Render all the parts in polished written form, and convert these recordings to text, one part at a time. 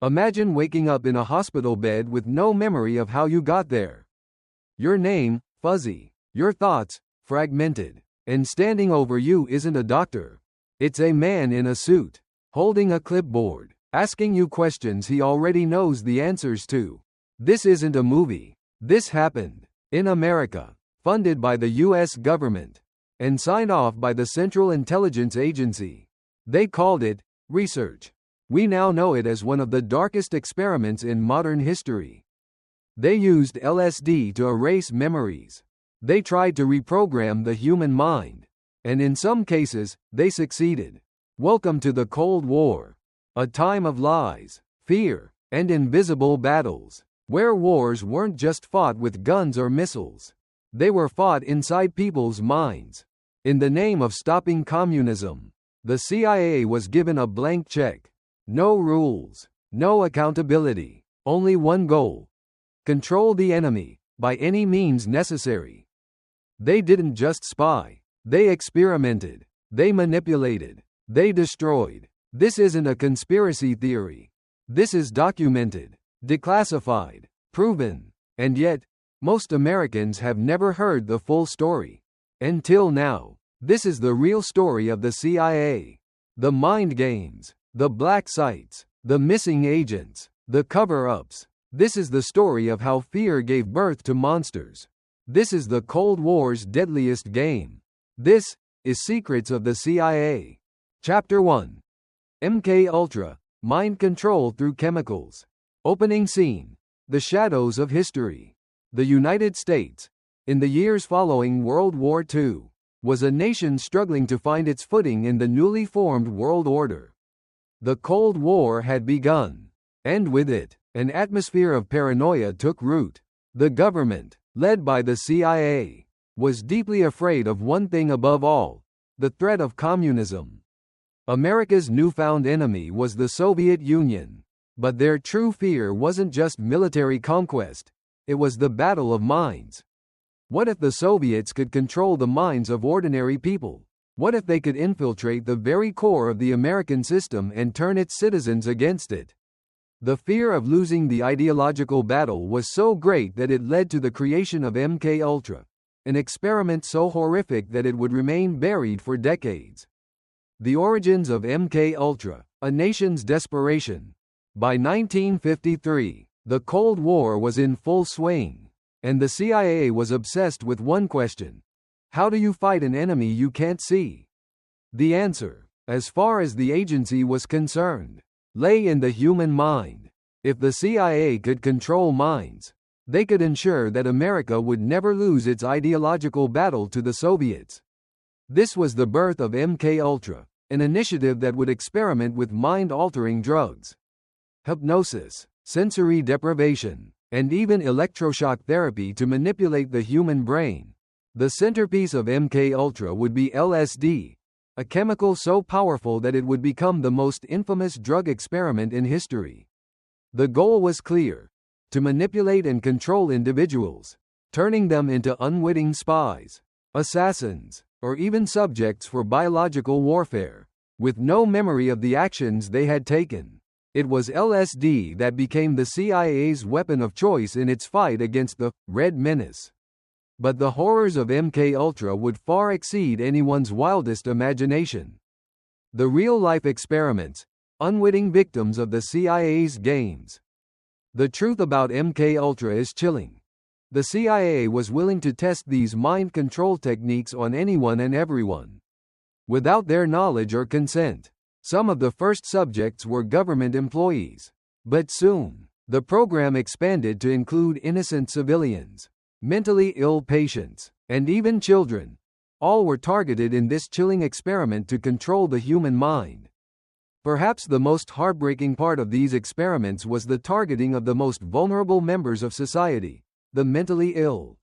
Imagine waking up in a hospital bed with no memory of how you got there. Your name, fuzzy. Your thoughts, fragmented. And standing over you isn't a doctor. It's a man in a suit, holding a clipboard, asking you questions he already knows the answers to. This isn't a movie. This happened. In America. Funded by the U.S. government. And signed off by the Central Intelligence Agency. They called it research. We now know it as one of the darkest experiments in modern history. They used LSD to erase memories. They tried to reprogram the human mind. And in some cases, they succeeded. Welcome to the Cold War. A time of lies, fear, and invisible battles, where wars weren't just fought with guns or missiles. They were fought inside people's minds. In the name of stopping communism, the CIA was given a blank check. No rules, no accountability, only one goal. Control the enemy, by any means necessary. They didn't just spy. They experimented. They manipulated. They destroyed. This isn't a conspiracy theory. This is documented, declassified, proven. And yet, most Americans have never heard the full story. Until now, this is the real story of the CIA. The mind games, the black sites, the missing agents, the cover-ups. This is the story of how fear gave birth to monsters. This is the Cold War's deadliest game. This is Secrets of the CIA. Chapter 1. MK-Ultra, Mind Control Through Chemicals. Opening scene. The shadows of history. The United States, in the years following World War II, was a nation struggling to find its footing in the newly formed world order. The Cold War had begun, and with it, an atmosphere of paranoia took root. The government, led by the CIA, was deeply afraid of one thing above all: the threat of communism. America's newfound enemy was the Soviet Union. But their true fear wasn't just military conquest, it was the battle of minds. What if the Soviets could control the minds of ordinary people? What if they could infiltrate the very core of the American system and turn its citizens against it? The fear of losing the ideological battle was so great that it led to the creation of MK-Ultra, an experiment so horrific that it would remain buried for decades. The origins of MK-Ultra, a nation's desperation. By 1953, the Cold War was in full swing, and the CIA was obsessed with one question: how do you fight an enemy you can't see? The answer, as far as the agency was concerned, lay in the human mind. If the CIA could control minds, they could ensure that America would never lose its ideological battle to the Soviets. This was the birth of MK-Ultra, an initiative that would experiment with mind-altering drugs, hypnosis, sensory deprivation, and even electroshock therapy to manipulate the human brain. The centerpiece of MK-Ultra would be LSD, a chemical so powerful that it would become the most infamous drug experiment in history. The goal was clear: to manipulate and control individuals, turning them into unwitting spies, assassins, or even subjects for biological warfare, with no memory of the actions they had taken. It was LSD that became the CIA's weapon of choice in its fight against the Red Menace. But the horrors of MK-Ultra would far exceed anyone's wildest imagination. The real-life experiments, unwitting victims of the CIA's games. The truth about MK-Ultra is chilling. The CIA was willing to test these mind control techniques on anyone and everyone, without their knowledge or consent. Some of the first subjects were government employees. But soon, the program expanded to include innocent civilians, mentally ill patients, and even children. All were targeted in this chilling experiment to control the human mind. Perhaps the most heartbreaking part of these experiments was the targeting of the most vulnerable members of society: the mentally ill,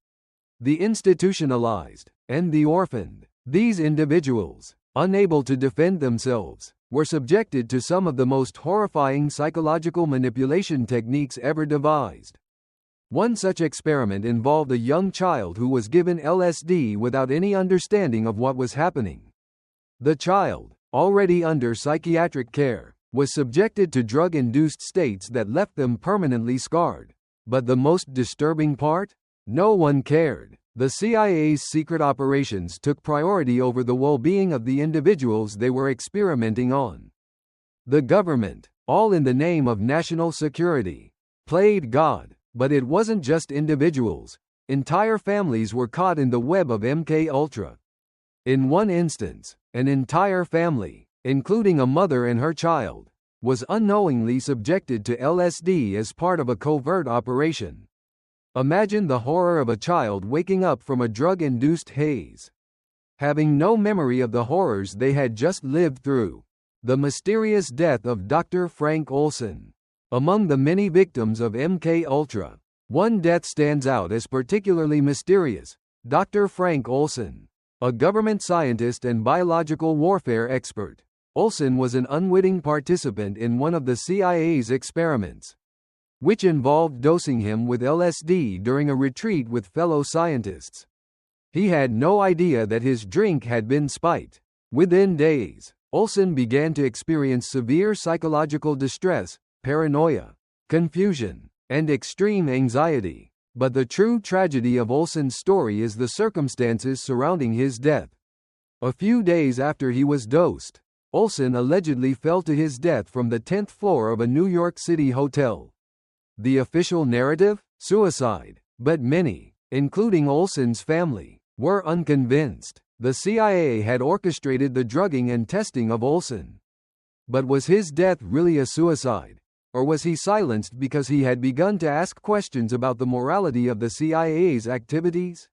the institutionalized, and the orphaned. These individuals, unable to defend themselves, were subjected to some of the most horrifying psychological manipulation techniques ever devised. One such experiment involved a young child who was given LSD without any understanding of what was happening. The child, already under psychiatric care, was subjected to drug-induced states that left them permanently scarred. But the most disturbing part? No one cared. The CIA's secret operations took priority over the well-being of the individuals they were experimenting on. The government, all in the name of national security, played God. But it wasn't just individuals. Entire families were caught in the web of MKUltra. In one instance, an entire family, including a mother and her child, was unknowingly subjected to LSD as part of a covert operation. Imagine the horror of a child waking up from a drug-induced haze, having no memory of the horrors they had just lived through. The mysterious death of Dr. Frank Olson. Among the many victims of MKUltra, one death stands out as particularly mysterious: Dr. Frank Olson. A government scientist and biological warfare expert, Olson was an unwitting participant in one of the CIA's experiments, which involved dosing him with LSD during a retreat with fellow scientists. He had no idea that his drink had been spiked. Within days, Olson began to experience severe psychological distress, paranoia, confusion, and extreme anxiety. But the true tragedy of Olson's story is the circumstances surrounding his death. A few days after he was dosed, Olson allegedly fell to his death from the 10th floor of a New York City hotel. The official narrative? Suicide. But many, including Olson's family, were unconvinced. The CIA had orchestrated the drugging and testing of Olson. But was his death really a suicide? Or was he silenced because he had begun to ask questions about the morality of the CIA's activities?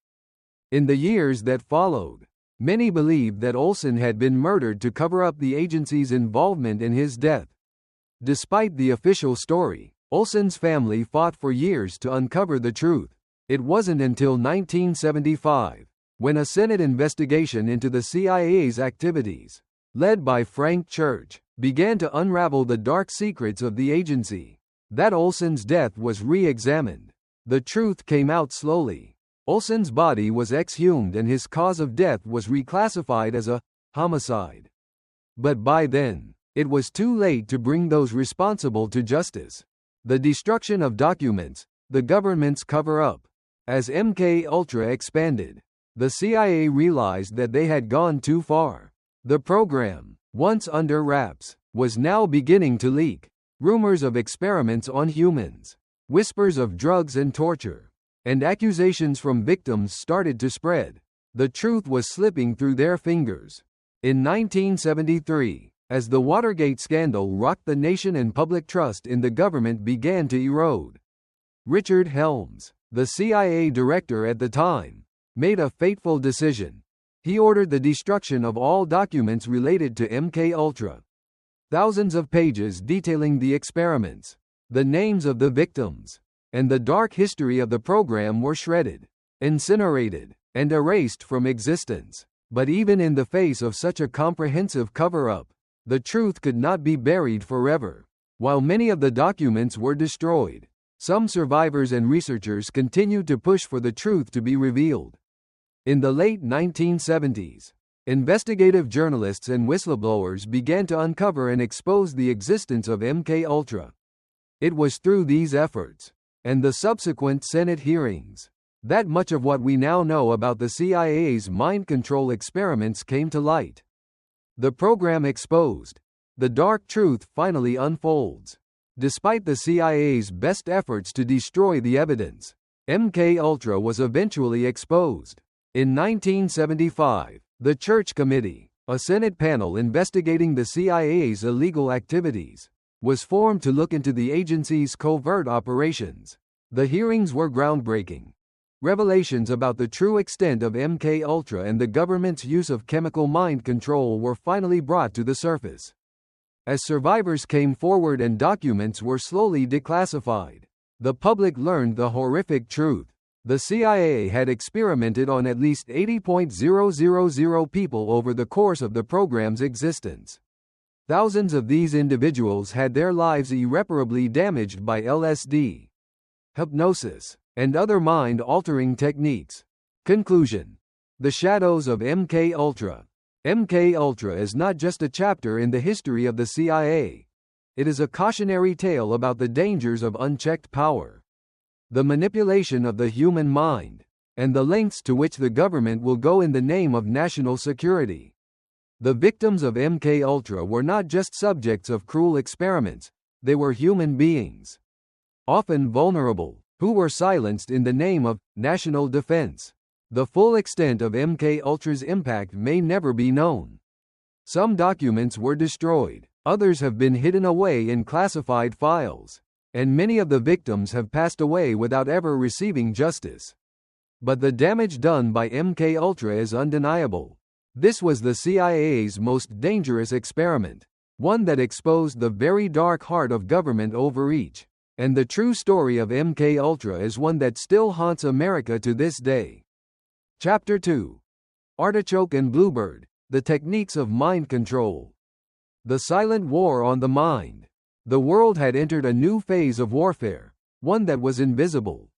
In the years that followed, many believed that Olson had been murdered to cover up the agency's involvement in his death. Despite the official story, Olson's family fought for years to uncover the truth. It wasn't until 1975, when a Senate investigation into the CIA's activities, led by Frank Church, began to unravel the dark secrets of the agency, that Olson's death was re-examined. The truth came out slowly. Olson's body was exhumed and his cause of death was reclassified as a homicide. But by then, it was too late to bring those responsible to justice. The destruction of documents, the government's cover-up. As MKUltra expanded, the CIA realized that they had gone too far. The program, once under wraps, was now beginning to leak. Rumors of experiments on humans, whispers of drugs and torture, and accusations from victims started to spread. The truth was slipping through their fingers. In 1973, as the Watergate scandal rocked the nation and public trust in the government began to erode, Richard Helms, the CIA director at the time, made a fateful decision. He ordered the destruction of all documents related to MKUltra. Thousands of pages detailing the experiments, the names of the victims, and the dark history of the program were shredded, incinerated, and erased from existence. But even in the face of such a comprehensive cover-up, the truth could not be buried forever. While many of the documents were destroyed, some survivors and researchers continued to push for the truth to be revealed. In the late 1970s, investigative journalists and whistleblowers began to uncover and expose the existence of MKUltra. It was through these efforts, and the subsequent Senate hearings, that much of what we now know about the CIA's mind control experiments came to light. The program exposed, the dark truth finally unfolds. Despite the CIA's best efforts to destroy the evidence, MKUltra was eventually exposed. In 1975, the Church Committee, a Senate panel investigating the CIA's illegal activities, was formed to look into the agency's covert operations. The hearings were groundbreaking. Revelations about the true extent of MKUltra and the government's use of chemical mind control were finally brought to the surface. As survivors came forward and documents were slowly declassified, the public learned the horrific truth. The CIA had experimented on at least 80,000 people over the course of the program's existence. Thousands of these individuals had their lives irreparably damaged by LSD, hypnosis, and other mind-altering techniques. Conclusion: The shadows of MKUltra. MKUltra is not just a chapter in the history of the CIA. It is a cautionary tale about the dangers of unchecked power, the manipulation of the human mind, and the lengths to which the government will go in the name of national security. The victims of MKUltra were not just subjects of cruel experiments, they were human beings, often vulnerable, who were silenced in the name of national defense. The full extent of MKUltra's impact may never be known. Some documents were destroyed, others have been hidden away in classified files, and many of the victims have passed away without ever receiving justice. But the damage done by MKUltra is undeniable. This was the CIA's most dangerous experiment, one that exposed the very dark heart of government overreach. And the true story of MKUltra is one that still haunts America to this day. Chapter 2. Artichoke and Bluebird, the Techniques of Mind Control. The Silent War on the Mind. The world had entered a new phase of warfare, one that was invisible,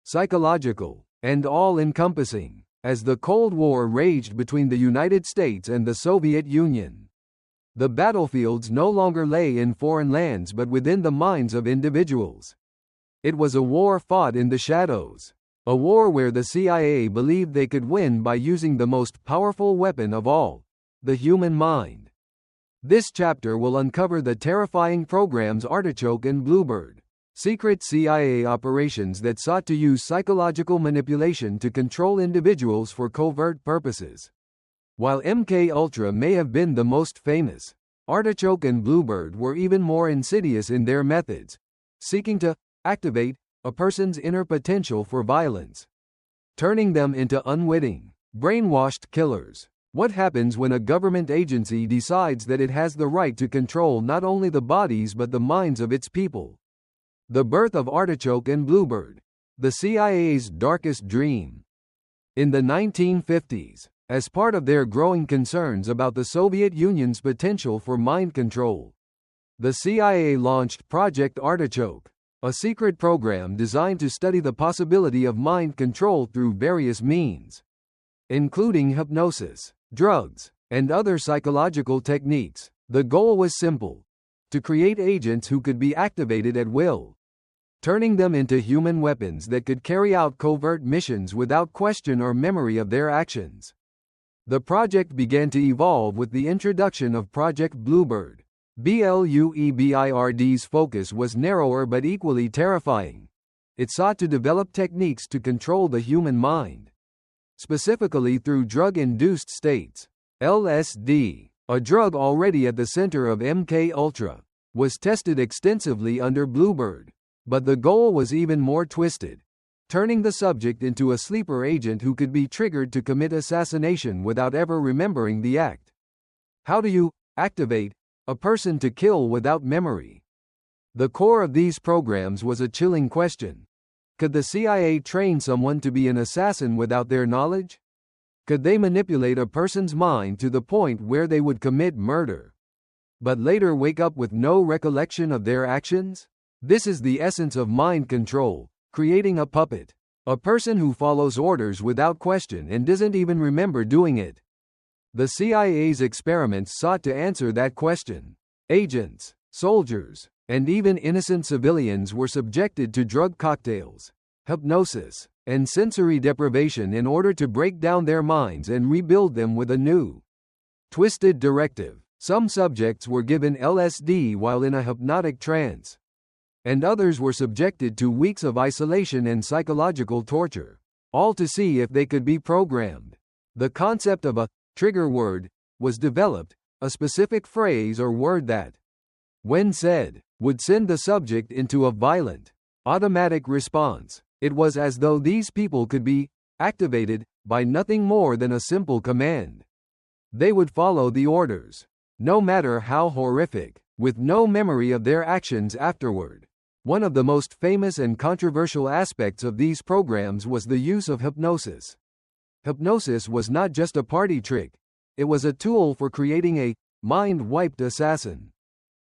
psychological, and all-encompassing, as the Cold War raged between the United States and the Soviet Union. The battlefields no longer lay in foreign lands but within the minds of individuals. It was a war fought in the shadows, a war where the CIA believed they could win by using the most powerful weapon of all, the human mind. This chapter will uncover the terrifying programs Artichoke and Bluebird, secret CIA operations that sought to use psychological manipulation to control individuals for covert purposes. While MKUltra may have been the most famous, Artichoke and Bluebird were even more insidious in their methods, seeking to activate a person's inner potential for violence, turning them into unwitting, brainwashed killers. What happens when a government agency decides that it has the right to control not only the bodies but the minds of its people? The birth of Artichoke and Bluebird, the CIA's darkest dream. In the 1950s, as part of their growing concerns about the Soviet Union's potential for mind control, the CIA launched Project Artichoke, a secret program designed to study the possibility of mind control through various means, including hypnosis, drugs, and other psychological techniques. The goal was simple: to create agents who could be activated at will, turning them into human weapons that could carry out covert missions without question or memory of their actions. The project began to evolve with the introduction of Project Bluebird. Bluebird's focus was narrower but equally terrifying. It sought to develop techniques to control the human mind, specifically through drug-induced states. LSD, a drug already at the center of MKUltra, was tested extensively under Bluebird. But the goal was even more twisted, turning the subject into a sleeper agent who could be triggered to commit assassination without ever remembering the act. How do you activate a person to kill without memory? The core of these programs was a chilling question. Could the CIA train someone to be an assassin without their knowledge? Could they manipulate a person's mind to the point where they would commit murder, but later wake up with no recollection of their actions? This is the essence of mind control, creating a puppet, a person who follows orders without question and doesn't even remember doing it. The CIA's experiments sought to answer that question. Agents, soldiers, and even innocent civilians were subjected to drug cocktails, hypnosis, and sensory deprivation in order to break down their minds and rebuild them with a new, twisted directive. Some subjects were given LSD while in a hypnotic trance, and others were subjected to weeks of isolation and psychological torture, all to see if they could be programmed. The concept of a trigger word was developed, a specific phrase or word that, when said, would send the subject into a violent, automatic response. It was as though these people could be activated by nothing more than a simple command. They would follow the orders, no matter how horrific, with no memory of their actions afterward. One of the most famous and controversial aspects of these programs was the use of hypnosis. Hypnosis was not just a party trick, it was a tool for creating a mind-wiped assassin.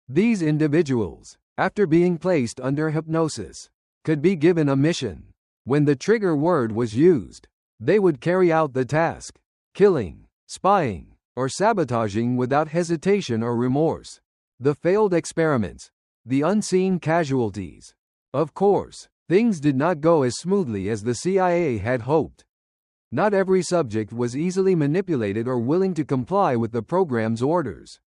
These individuals, after being placed under hypnosis, could be given a mission. When the trigger word was used, they would carry out the task, killing, spying, or sabotaging without hesitation or remorse. The failed experiments. The unseen casualties. Of course, things did not go as smoothly as the CIA had hoped. Not every subject was easily manipulated or willing to comply with the program's orders.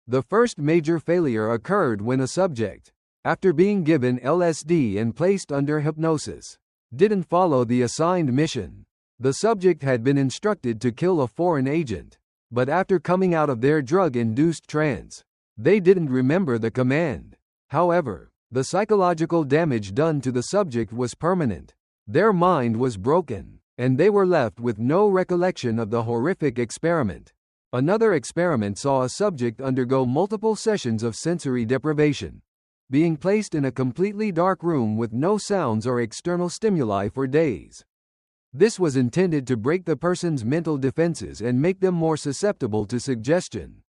The first major failure occurred when a subject, after being given LSD and placed under hypnosis, didn't follow the assigned mission. The subject had been instructed to kill a foreign agent, but after coming out of their drug-induced trance, they didn't remember the command. However, the psychological damage done to the subject was permanent. Their mind was broken, and they were left with no recollection of the horrific experiment. Another experiment saw a subject undergo multiple sessions of sensory deprivation, being placed in a completely dark room with no sounds or external stimuli for days. This was intended to break the person's mental defenses and make them more susceptible to suggestion.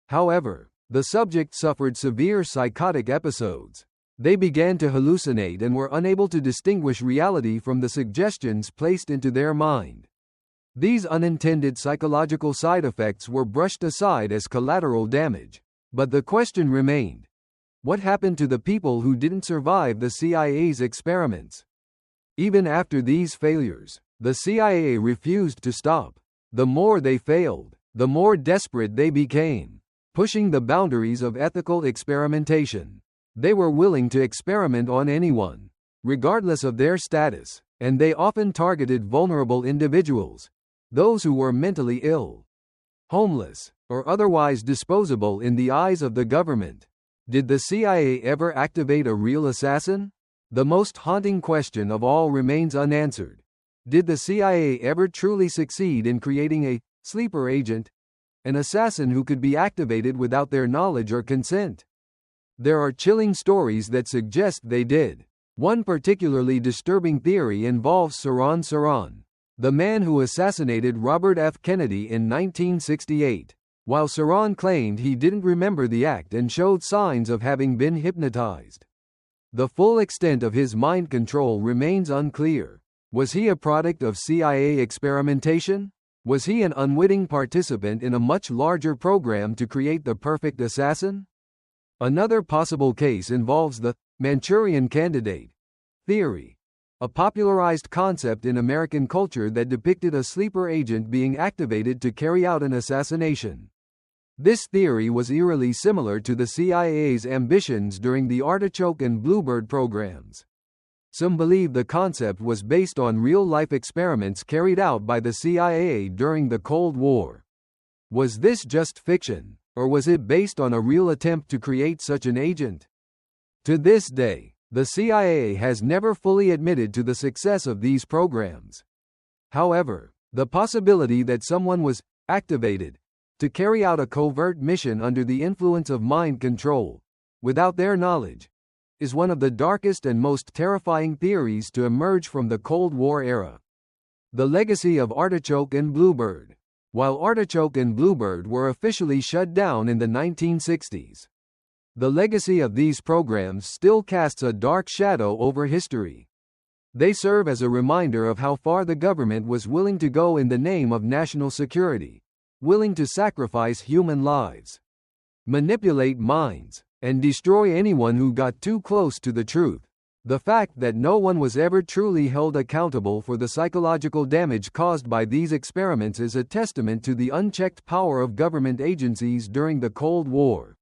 However, the subject suffered severe psychotic episodes. They began to hallucinate and were unable to distinguish reality from the suggestions placed into their mind. These unintended psychological side effects were brushed aside as collateral damage. But the question remained: what happened to the people who didn't survive the CIA's experiments? Even after these failures, the CIA refused to stop. The more they failed, the more desperate they became, pushing the boundaries of ethical experimentation. They were willing to experiment on anyone, regardless of their status, and they often targeted vulnerable individuals, those who were mentally ill, homeless, or otherwise disposable in the eyes of the government. Did the CIA ever activate a real assassin? The most haunting question of all remains unanswered. Did the CIA ever truly succeed in creating a sleeper agent, an assassin who could be activated without their knowledge or consent? There are chilling stories that suggest they did. One particularly disturbing theory involves Saran, the man who assassinated Robert F. Kennedy in 1968. While Saran claimed he didn't remember the act and showed signs of having been hypnotized, the full extent of his mind control remains unclear. Was he a product of CIA experimentation? Was he an unwitting participant in a much larger program to create the perfect assassin? Another possible case involves the Manchurian Candidate theory, a popularized concept in American culture that depicted a sleeper agent being activated to carry out an assassination. This theory was eerily similar to the CIA's ambitions during the Artichoke and Bluebird programs. Some believe the concept was based on real-life experiments carried out by the CIA during the Cold War. Was this just fiction, or was it based on a real attempt to create such an agent? To this day, the CIA has never fully admitted to the success of these programs. However, the possibility that someone was activated to carry out a covert mission under the influence of mind control, without their knowledge, is one of the darkest and most terrifying theories to emerge from the Cold War era. The legacy of Artichoke and Bluebird. While Artichoke and Bluebird were officially shut down in the 1960s, the legacy of these programs still casts a dark shadow over history. They serve as a reminder of how far the government was willing to go in the name of national security, willing to sacrifice human lives, manipulate minds, and destroy anyone who got too close to the truth. The fact that no one was ever truly held accountable for the psychological damage caused by these experiments is a testament to the unchecked power of government agencies during the Cold War.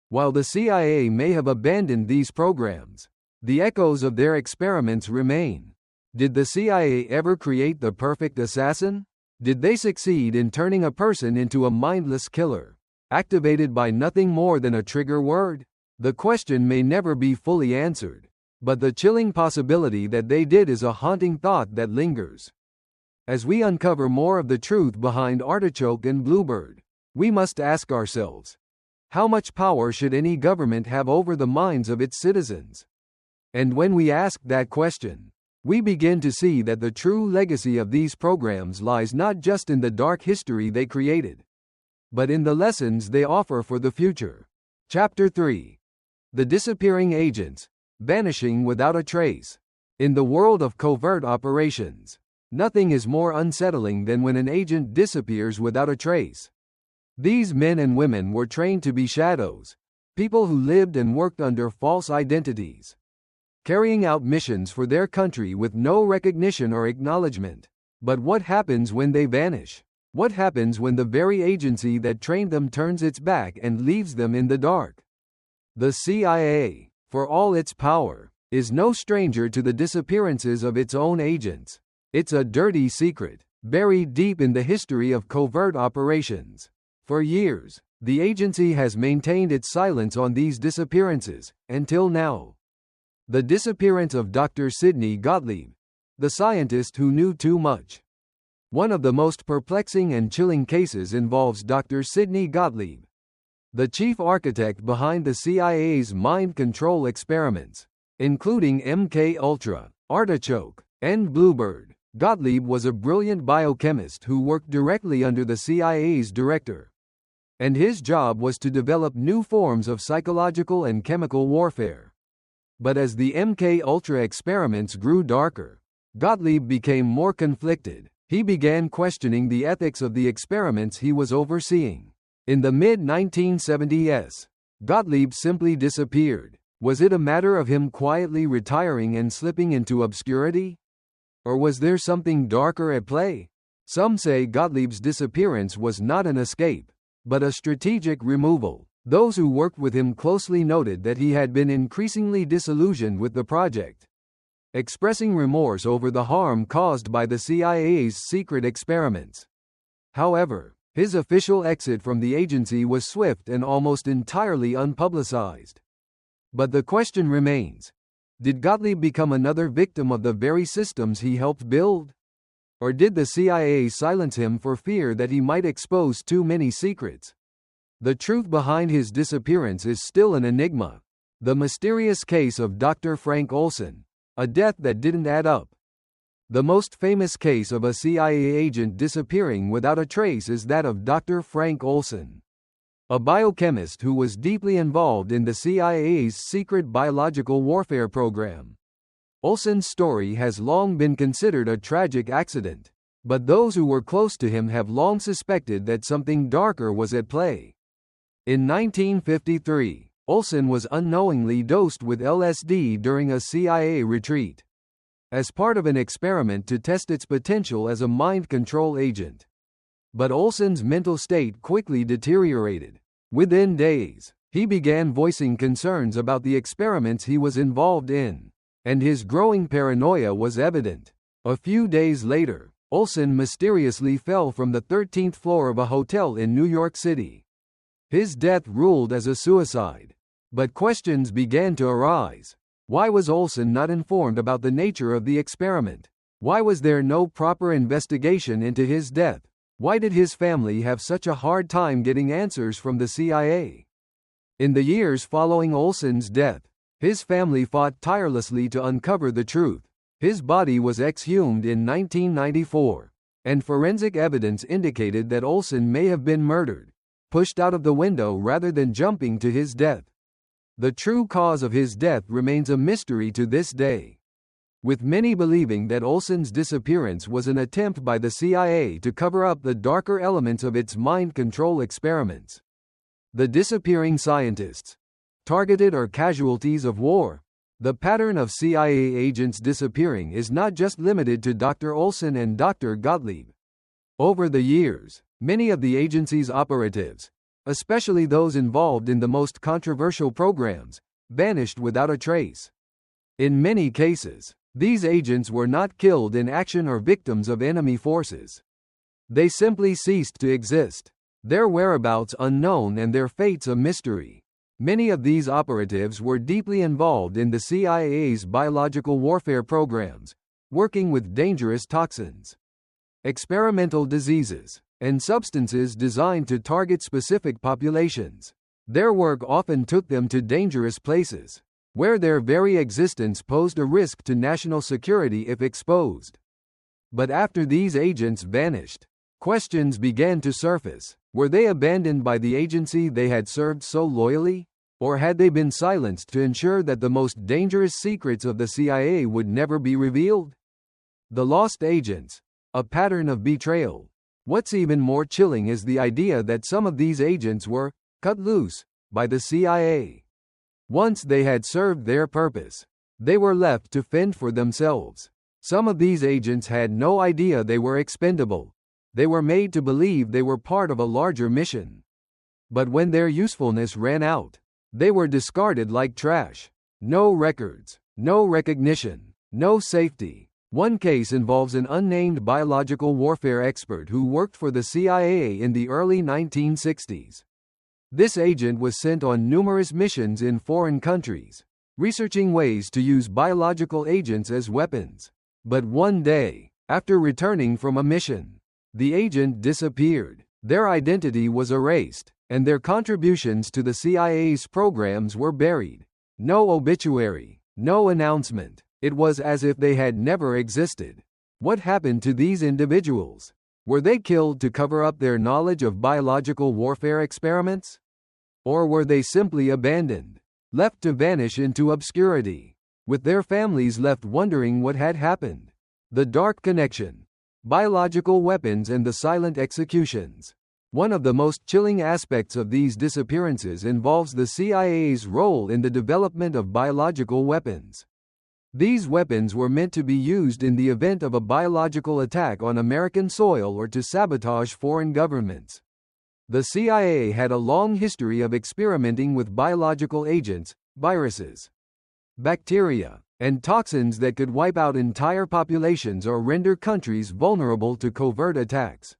While the CIA may have abandoned these programs, the echoes of their experiments remain. Did the CIA ever create the perfect assassin? Did they succeed in turning a person into a mindless killer, activated by nothing more than a trigger word? The question may never be fully answered, but the chilling possibility that they did is a haunting thought that lingers. As we uncover more of the truth behind Artichoke and Bluebird, we must ask ourselves, how much power should any government have over the minds of its citizens? And when we ask that question, we begin to see that the true legacy of these programs lies not just in the dark history they created, but in the lessons they offer for the future. Chapter 3. The Disappearing Agents, Vanishing Without a Trace. In the world of covert operations, nothing is more unsettling than when an agent disappears without a trace. These men and women were trained to be shadows, People who lived and worked under false identities, carrying out missions for their country with no recognition or acknowledgement. But what happens when they vanish? What happens when the very agency that trained them turns its back and leaves them in the dark? The CIA, for all its power, is no stranger to the disappearances of its own agents. It's a dirty secret, buried deep in the history of covert operations. For years, the agency has maintained its silence on these disappearances, until now. The disappearance of Dr. Sidney Gottlieb, the scientist who knew too much. One of the most perplexing and chilling cases involves Dr. Sidney Gottlieb, the chief architect behind the CIA's mind control experiments, including MK-Ultra, Artichoke, and Bluebird. Gottlieb was a brilliant biochemist who worked directly under the CIA's director, and his job was to develop new forms of psychological and chemical warfare. But as the MK-Ultra experiments grew darker, Gottlieb became more conflicted. He began questioning the ethics of the experiments he was overseeing. In the mid-1970s, Gottlieb simply disappeared. Was it a matter of him quietly retiring and slipping into obscurity? Or was there something darker at play? Some say Gottlieb's disappearance was not an escape, but a strategic removal. Those who worked with him closely noted that he had been increasingly disillusioned with the project, expressing remorse over the harm caused by the CIA's secret experiments. However, his official exit from the agency was swift and almost entirely unpublicized. But the question remains: did Gottlieb become another victim of the very systems he helped build? Or did the CIA silence him for fear that he might expose too many secrets? The truth behind his disappearance is still an enigma. The mysterious case of Dr. Frank Olson, a death that didn't add up. The most famous case of a CIA agent disappearing without a trace is that of Dr. Frank Olson, a biochemist who was deeply involved in the CIA's secret biological warfare program. Olson's story has long been considered a tragic accident, but those who were close to him have long suspected that something darker was at play. In 1953, Olson was unknowingly dosed with LSD during a CIA retreat, as part of an experiment to test its potential as a mind control agent. But Olson's mental state quickly deteriorated. Within days, he began voicing concerns about the experiments he was involved in, and his growing paranoia was evident. A few days later, Olson mysteriously fell from the 13th floor of a hotel in New York City. His death ruled as a suicide. But questions began to arise. Why was Olson not informed about the nature of the experiment? Why was there no proper investigation into his death? Why did his family have such a hard time getting answers from the CIA? In the years following Olson's death, his family fought tirelessly to uncover the truth. His body was exhumed in 1994, and forensic evidence indicated that Olson may have been murdered, pushed out of the window rather than jumping to his death. The true cause of his death remains a mystery to this day, with many believing that Olson's disappearance was an attempt by the CIA to cover up the darker elements of its mind control experiments. The disappearing scientists, targeted or casualties of war. The pattern of CIA agents disappearing is not just limited to Dr. Olson and Dr. Gottlieb. Over the years, many of the agency's operatives, especially those involved in the most controversial programs, vanished without a trace. In many cases, these agents were not killed in action or victims of enemy forces. They simply ceased to exist, their whereabouts unknown and their fates a mystery. Many of these operatives were deeply involved in the CIA's biological warfare programs, working with dangerous toxins, experimental diseases, and substances designed to target specific populations. Their work often took them to dangerous places, where their very existence posed a risk to national security if exposed. But after these agents vanished, questions began to surface. Were they abandoned by the agency they had served so loyally? Or had they been silenced to ensure that the most dangerous secrets of the CIA would never be revealed? The lost agents, a pattern of betrayal. What's even more chilling is the idea that some of these agents were cut loose by the CIA. Once they had served their purpose, they were left to fend for themselves. Some of these agents had no idea they were expendable. They were made to believe they were part of a larger mission. But when their usefulness ran out, they were discarded like trash. No records, no recognition, no safety. One case involves an unnamed biological warfare expert who worked for the CIA in the early 1960s. This agent was sent on numerous missions in foreign countries, researching ways to use biological agents as weapons. But one day, after returning from a mission, the agent disappeared. Their identity was erased, and their contributions to the CIA's programs were buried. No obituary, no announcement. It was as if they had never existed. What happened to these individuals? Were they killed to cover up their knowledge of biological warfare experiments? Or were they simply abandoned, left to vanish into obscurity, with their families left wondering what had happened? The dark connection, biological weapons and the silent executions. One of the most chilling aspects of these disappearances involves the CIA's role in the development of biological weapons. These weapons were meant to be used in the event of a biological attack on American soil or to sabotage foreign governments. The CIA had a long history of experimenting with biological agents, viruses, bacteria, and toxins that could wipe out entire populations or render countries vulnerable to covert attacks.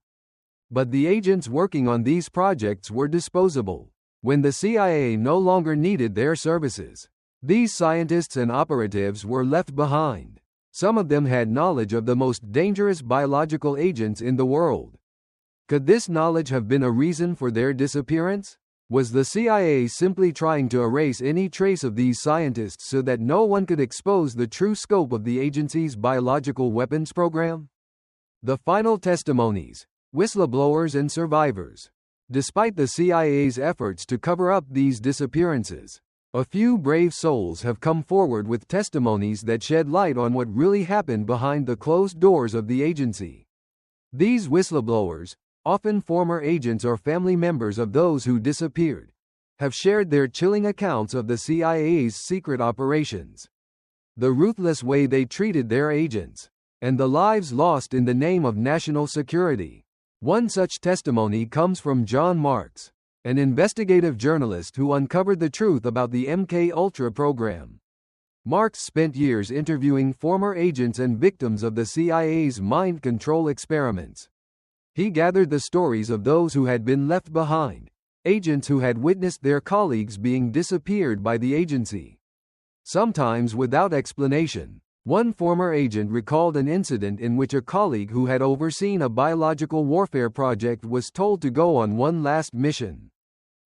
But the agents working on these projects were disposable. When the CIA no longer needed their services, these scientists and operatives were left behind. Some of them had knowledge of the most dangerous biological agents in the world. Could this knowledge have been a reason for their disappearance? Was the CIA simply trying to erase any trace of these scientists so that no one could expose the true scope of the agency's biological weapons program? The final testimonies, whistleblowers and survivors. Despite the CIA's efforts to cover up these disappearances, a few brave souls have come forward with testimonies that shed light on what really happened behind the closed doors of the agency. These whistleblowers, often former agents or family members of those who disappeared, have shared their chilling accounts of the CIA's secret operations, the ruthless way they treated their agents, and the lives lost in the name of national security. One such testimony comes from John Marks, an investigative journalist who uncovered the truth about the MK-Ultra program. Marks spent years interviewing former agents and victims of the CIA's mind control experiments. He gathered the stories of those who had been left behind, agents who had witnessed their colleagues being disappeared by the agency, sometimes without explanation. One former agent recalled an incident in which a colleague who had overseen a biological warfare project was told to go on one last mission.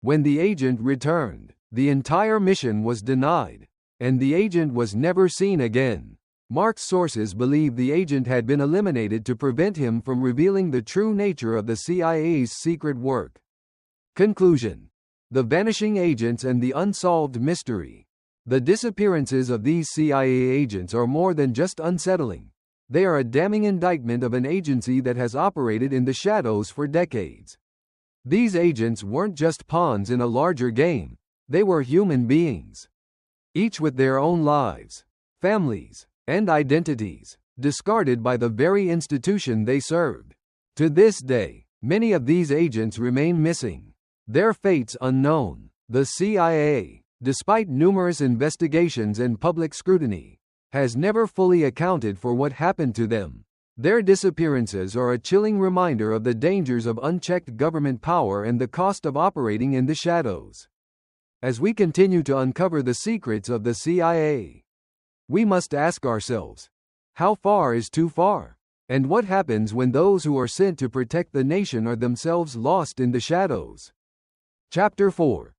When the agent returned, the entire mission was denied, and the agent was never seen again. Mark's sources believe the agent had been eliminated to prevent him from revealing the true nature of the CIA's secret work. Conclusion: the vanishing agents and the unsolved mystery. The disappearances of these CIA agents are more than just unsettling. They are a damning indictment of an agency that has operated in the shadows for decades. These agents weren't just pawns in a larger game, they were human beings, each with their own lives, families, and identities, discarded by the very institution they served. To this day, many of these agents remain missing, their fates unknown. The CIA, despite numerous investigations and public scrutiny, has never fully accounted for what happened to them. Their disappearances are a chilling reminder of the dangers of unchecked government power and the cost of operating in the shadows. As we continue to uncover the secrets of the CIA, we must ask ourselves, how far is too far? And what happens when those who are sent to protect the nation are themselves lost in the shadows? Chapter 4.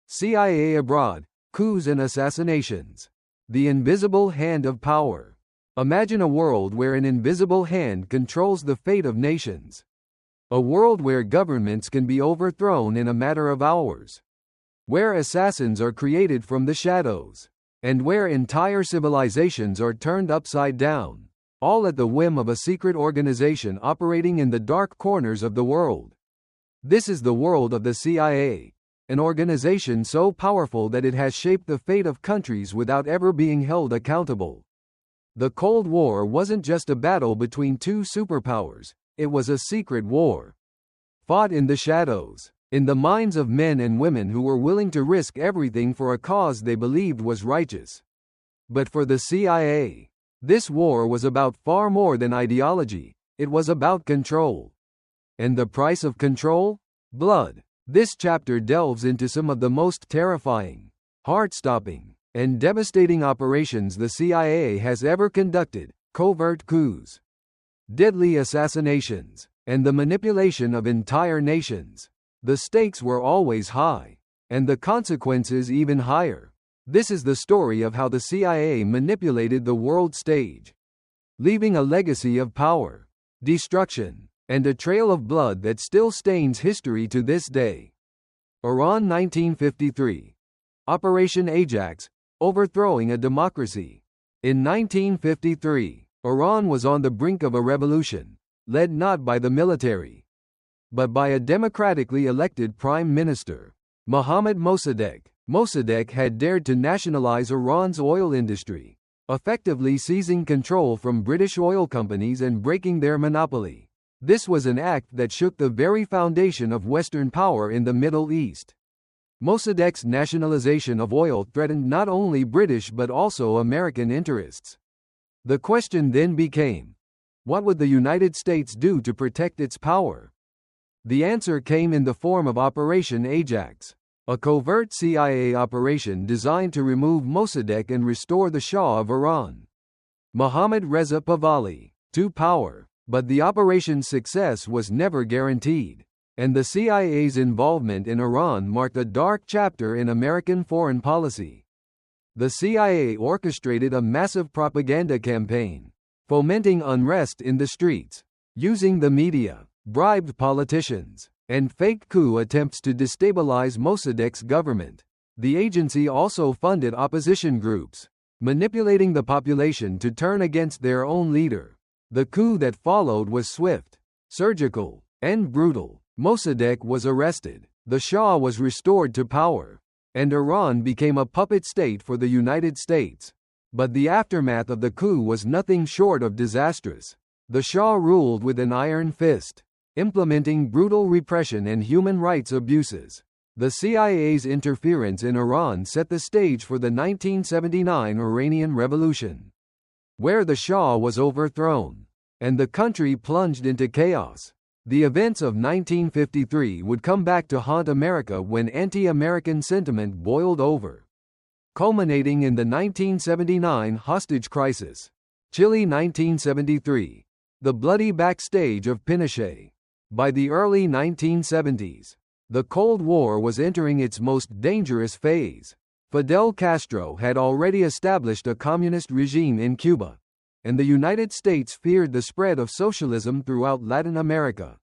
CIA Abroad, Coups and Assassinations. The Invisible Hand of Power. Imagine a world where an invisible hand controls the fate of nations. A world where governments can be overthrown in a matter of hours. Where assassins are created from the shadows. And where entire civilizations are turned upside down, all at the whim of a secret organization operating in the dark corners of the world. This is the world of the CIA, an organization so powerful that it has shaped the fate of countries without ever being held accountable. The Cold War wasn't just a battle between two superpowers, it was a secret war. Fought in the shadows, in the minds of men and women who were willing to risk everything for a cause they believed was righteous. But for the CIA, this war was about far more than ideology, it was about control. And the price of control? Blood. This chapter delves into some of the most terrifying, heart-stopping, and devastating operations the CIA has ever conducted: covert coups, deadly assassinations, and the manipulation of entire nations. The stakes were always high, and the consequences even higher. This is the story of how the CIA manipulated the world stage, leaving a legacy of power, destruction, and a trail of blood that still stains history to this day. Iran 1953. Operation Ajax, overthrowing a democracy. In 1953, Iran was on the brink of a revolution, led not by the military, but by a democratically elected prime minister, Mohammad Mossadegh. Mossadegh had dared to nationalize Iran's oil industry, effectively seizing control from British oil companies and breaking their monopoly. This was an act that shook the very foundation of Western power in the Middle East. Mossadegh's nationalization of oil threatened not only British but also American interests. The question then became, what would the United States do to protect its power? The answer came in the form of Operation Ajax, a covert CIA operation designed to remove Mossadegh and restore the Shah of Iran, Mohammad Reza Pahlavi, to power. But the operation's success was never guaranteed, and the CIA's involvement in Iran marked a dark chapter in American foreign policy. The CIA orchestrated a massive propaganda campaign, fomenting unrest in the streets, using the media, bribed politicians, and fake coup attempts to destabilize Mossadegh's government. The agency also funded opposition groups, manipulating the population to turn against their own leader. The coup that followed was swift, surgical, and brutal. Mossadegh was arrested, the Shah was restored to power, and Iran became a puppet state for the United States. But the aftermath of the coup was nothing short of disastrous. The Shah ruled with an iron fist, implementing brutal repression and human rights abuses. The CIA's interference in Iran set the stage for the 1979 Iranian Revolution, where the Shah was overthrown, and the country plunged into chaos. The events of 1953 would come back to haunt America when anti-American sentiment boiled over, culminating in the 1979 hostage crisis. Chile 1973. The bloody backstage of Pinochet. By the early 1970s, the Cold War was entering its most dangerous phase. Fidel Castro had already established a communist regime in Cuba, and the United States feared the spread of socialism throughout Latin America.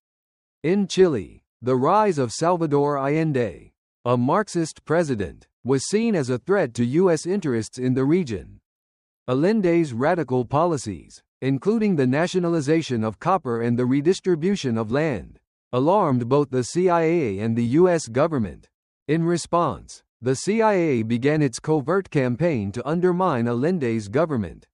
In Chile, the rise of Salvador Allende, a Marxist president, was seen as a threat to U.S. interests in the region. Allende's radical policies, including the nationalization of copper and the redistribution of land, alarmed both the CIA and the U.S. government. In response, the CIA began its covert campaign to undermine Allende's government.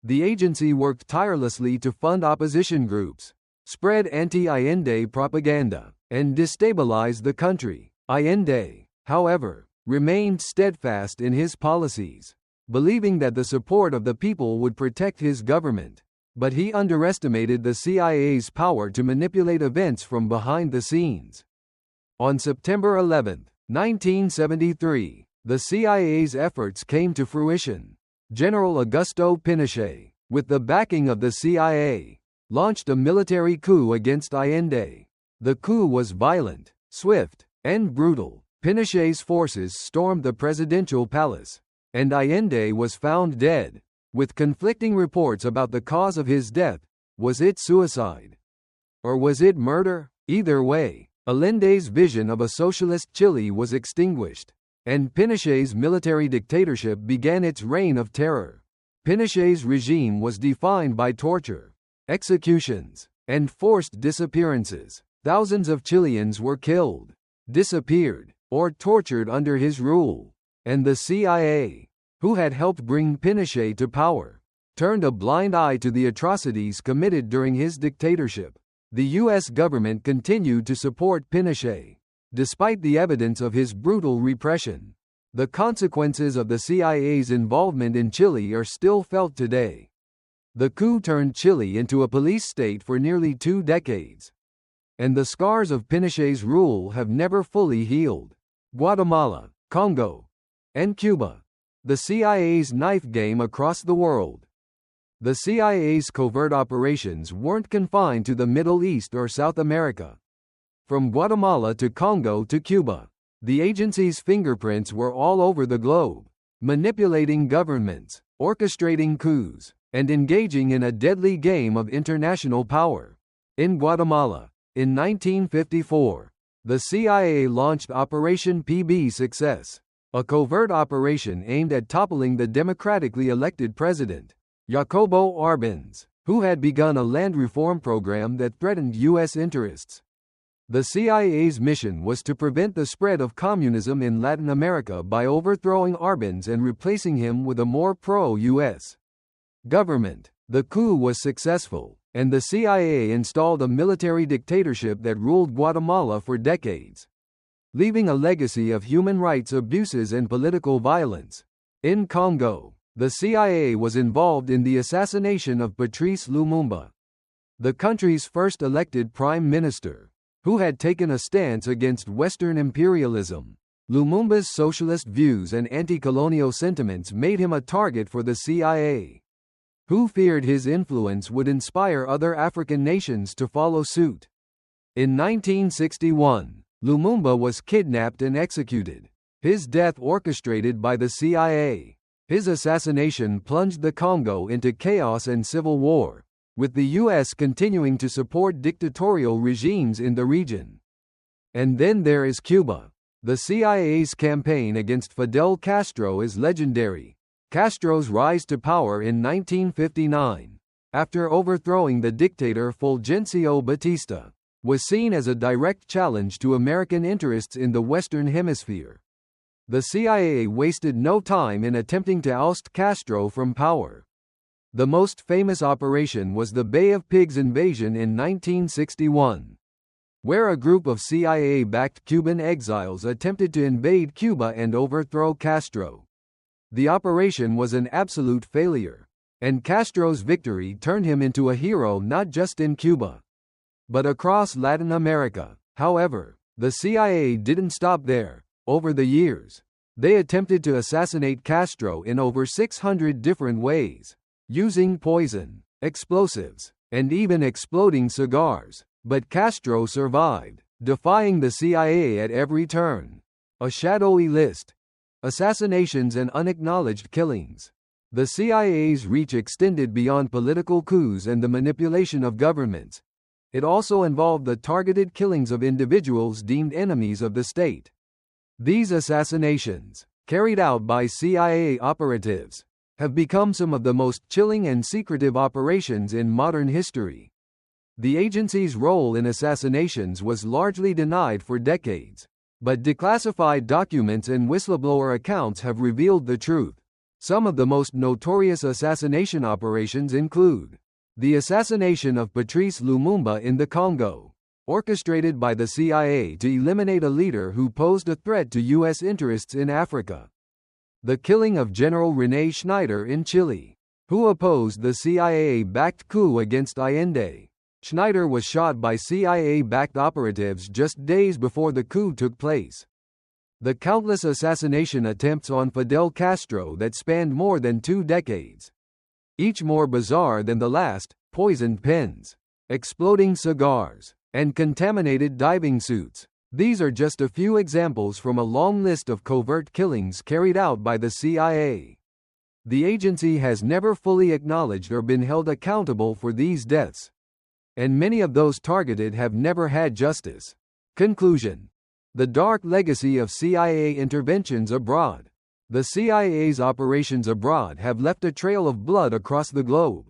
The agency worked tirelessly to fund opposition groups, spread anti-Allende propaganda, and destabilize the country. Allende, however, remained steadfast in his policies, believing that the support of the people would protect his government. But he underestimated the CIA's power to manipulate events from behind the scenes. On September 11, 1973, the CIA's efforts came to fruition. General Augusto Pinochet, with the backing of the CIA, launched a military coup against Allende. The coup was violent, swift, and brutal. Pinochet's forces stormed the presidential palace, and Allende was found dead, with conflicting reports about the cause of his death. Was it suicide? Or was it murder? Either way, Allende's vision of a socialist Chile was extinguished, and Pinochet's military dictatorship began its reign of terror. Pinochet's regime was defined by torture, executions, and forced disappearances. Thousands of Chileans were killed, disappeared, or tortured under his rule. And the CIA, who had helped bring Pinochet to power, turned a blind eye to the atrocities committed during his dictatorship. The U.S. government continued to support Pinochet, despite the evidence of his brutal repression. The consequences of the CIA's involvement in Chile are still felt today. The coup turned Chile into a police state for nearly 2 decades. And the scars of Pinochet's rule have never fully healed. Guatemala, Congo, and Cuba. The CIA's knife game across the world. The CIA's covert operations weren't confined to the Middle East or South America. From Guatemala to Congo to Cuba, the agency's fingerprints were all over the globe, manipulating governments, orchestrating coups, and engaging in a deadly game of international power. In Guatemala, in 1954, the CIA launched Operation PB Success, a covert operation aimed at toppling the democratically elected president, Jacobo Arbenz, who had begun a land reform program that threatened U.S. interests. The CIA's mission was to prevent the spread of communism in Latin America by overthrowing Arbenz and replacing him with a more pro-U.S. government. The coup was successful, and the CIA installed a military dictatorship that ruled Guatemala for decades, leaving a legacy of human rights abuses and political violence. In Congo, the CIA was involved in the assassination of Patrice Lumumba, the country's first elected prime minister, who had taken a stance against Western imperialism. Lumumba's socialist views and anti-colonial sentiments made him a target for the CIA, who feared his influence would inspire other African nations to follow suit. In 1961, Lumumba was kidnapped and executed, his death orchestrated by the CIA. His assassination plunged the Congo into chaos and civil war, with the U.S. continuing to support dictatorial regimes in the region. And then there is Cuba. The CIA's campaign against Fidel Castro is legendary. Castro's rise to power in 1959, after overthrowing the dictator Fulgencio Batista, was seen as a direct challenge to American interests in the Western Hemisphere. The CIA wasted no time in attempting to oust Castro from power. The most famous operation was the Bay of Pigs invasion in 1961, where a group of CIA-backed Cuban exiles attempted to invade Cuba and overthrow Castro. The operation was an absolute failure, and Castro's victory turned him into a hero not just in Cuba, but across Latin America. However, the CIA didn't stop there. Over the years, they attempted to assassinate Castro in over 600 different ways, using poison, explosives, and even exploding cigars. But Castro survived, defying the CIA at every turn. A shadowy list. Assassinations and unacknowledged killings. The CIA's reach extended beyond political coups and the manipulation of governments. It also involved the targeted killings of individuals deemed enemies of the state. These assassinations, carried out by CIA operatives, have become some of the most chilling and secretive operations in modern history. The agency's role in assassinations was largely denied for decades, but declassified documents and whistleblower accounts have revealed the truth. Some of the most notorious assassination operations include the assassination of Patrice Lumumba in the Congo, orchestrated by the CIA to eliminate a leader who posed a threat to U.S. interests in Africa. The killing of General René Schneider in Chile, who opposed the CIA-backed coup against Allende. Schneider was shot by CIA-backed operatives just days before the coup took place. The countless assassination attempts on Fidel Castro that spanned more than 2 decades, each more bizarre than the last: poisoned pens, exploding cigars, and contaminated diving suits. These are just a few examples from a long list of covert killings carried out by the CIA. The agency has never fully acknowledged or been held accountable for these deaths, and many of those targeted have never had justice. Conclusion: the dark legacy of CIA interventions abroad. The CIA's operations abroad have left a trail of blood across the globe.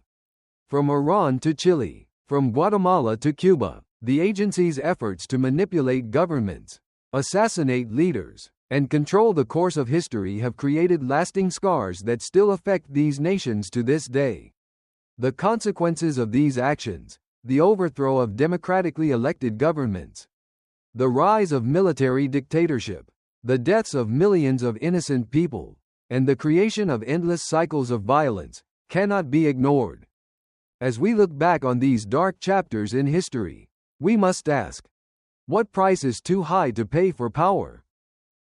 From Iran to Chile, from Guatemala to Cuba, the agency's efforts to manipulate governments, assassinate leaders, and control the course of history have created lasting scars that still affect these nations to this day. The consequences of these actions, the overthrow of democratically elected governments, the rise of military dictatorship, the deaths of millions of innocent people, and the creation of endless cycles of violence, cannot be ignored. As we look back on these dark chapters in history, we must ask, what price is too high to pay for power?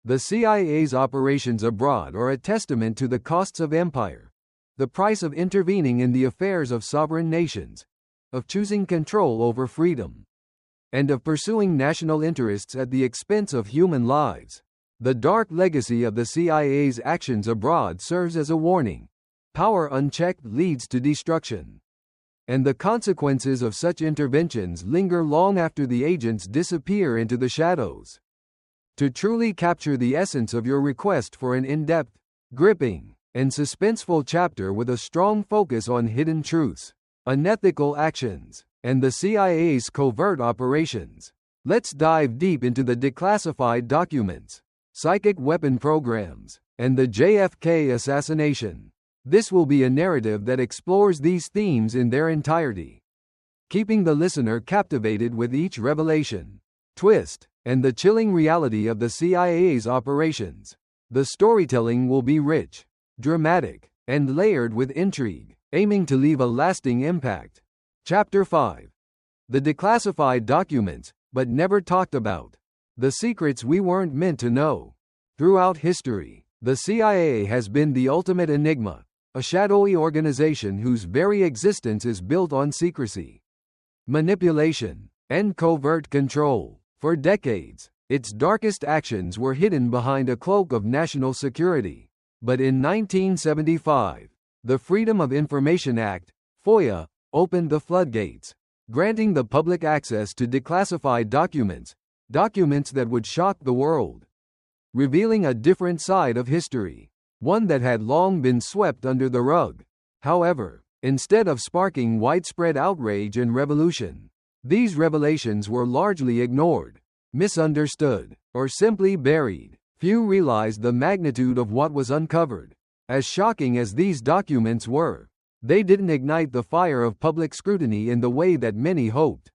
The CIA's operations abroad are a testament to the costs of empire, the price of intervening in the affairs of sovereign nations, of choosing control over freedom, and of pursuing national interests at the expense of human lives. The dark legacy of the CIA's actions abroad serves as a warning. Power unchecked leads to destruction, and the consequences of such interventions linger long after the agents disappear into the shadows. To truly capture the essence of your request for an in-depth, gripping, and suspenseful chapter with a strong focus on hidden truths, unethical actions, and the CIA's covert operations, let's dive deep into the declassified documents, psychic weapon programs, and the JFK assassination. This will be a narrative that explores these themes in their entirety, keeping the listener captivated with each revelation, twist, and the chilling reality of the CIA's operations. The storytelling will be rich, dramatic, and layered with intrigue, aiming to leave a lasting impact. Chapter 5. The declassified documents, but never talked about. The secrets we weren't meant to know. Throughout history, the CIA has been the ultimate enigma, a shadowy organization whose very existence is built on secrecy, manipulation, and covert control. For decades, its darkest actions were hidden behind a cloak of national security. But in 1975, the Freedom of Information Act, FOIA, opened the floodgates, granting the public access to declassified documents, documents that would shock the world, revealing a different side of history, one that had long been swept under the rug. However, instead of sparking widespread outrage and revolution, these revelations were largely ignored, misunderstood, or simply buried. Few realized the magnitude of what was uncovered. As shocking as these documents were, they didn't ignite the fire of public scrutiny in the way that many hoped.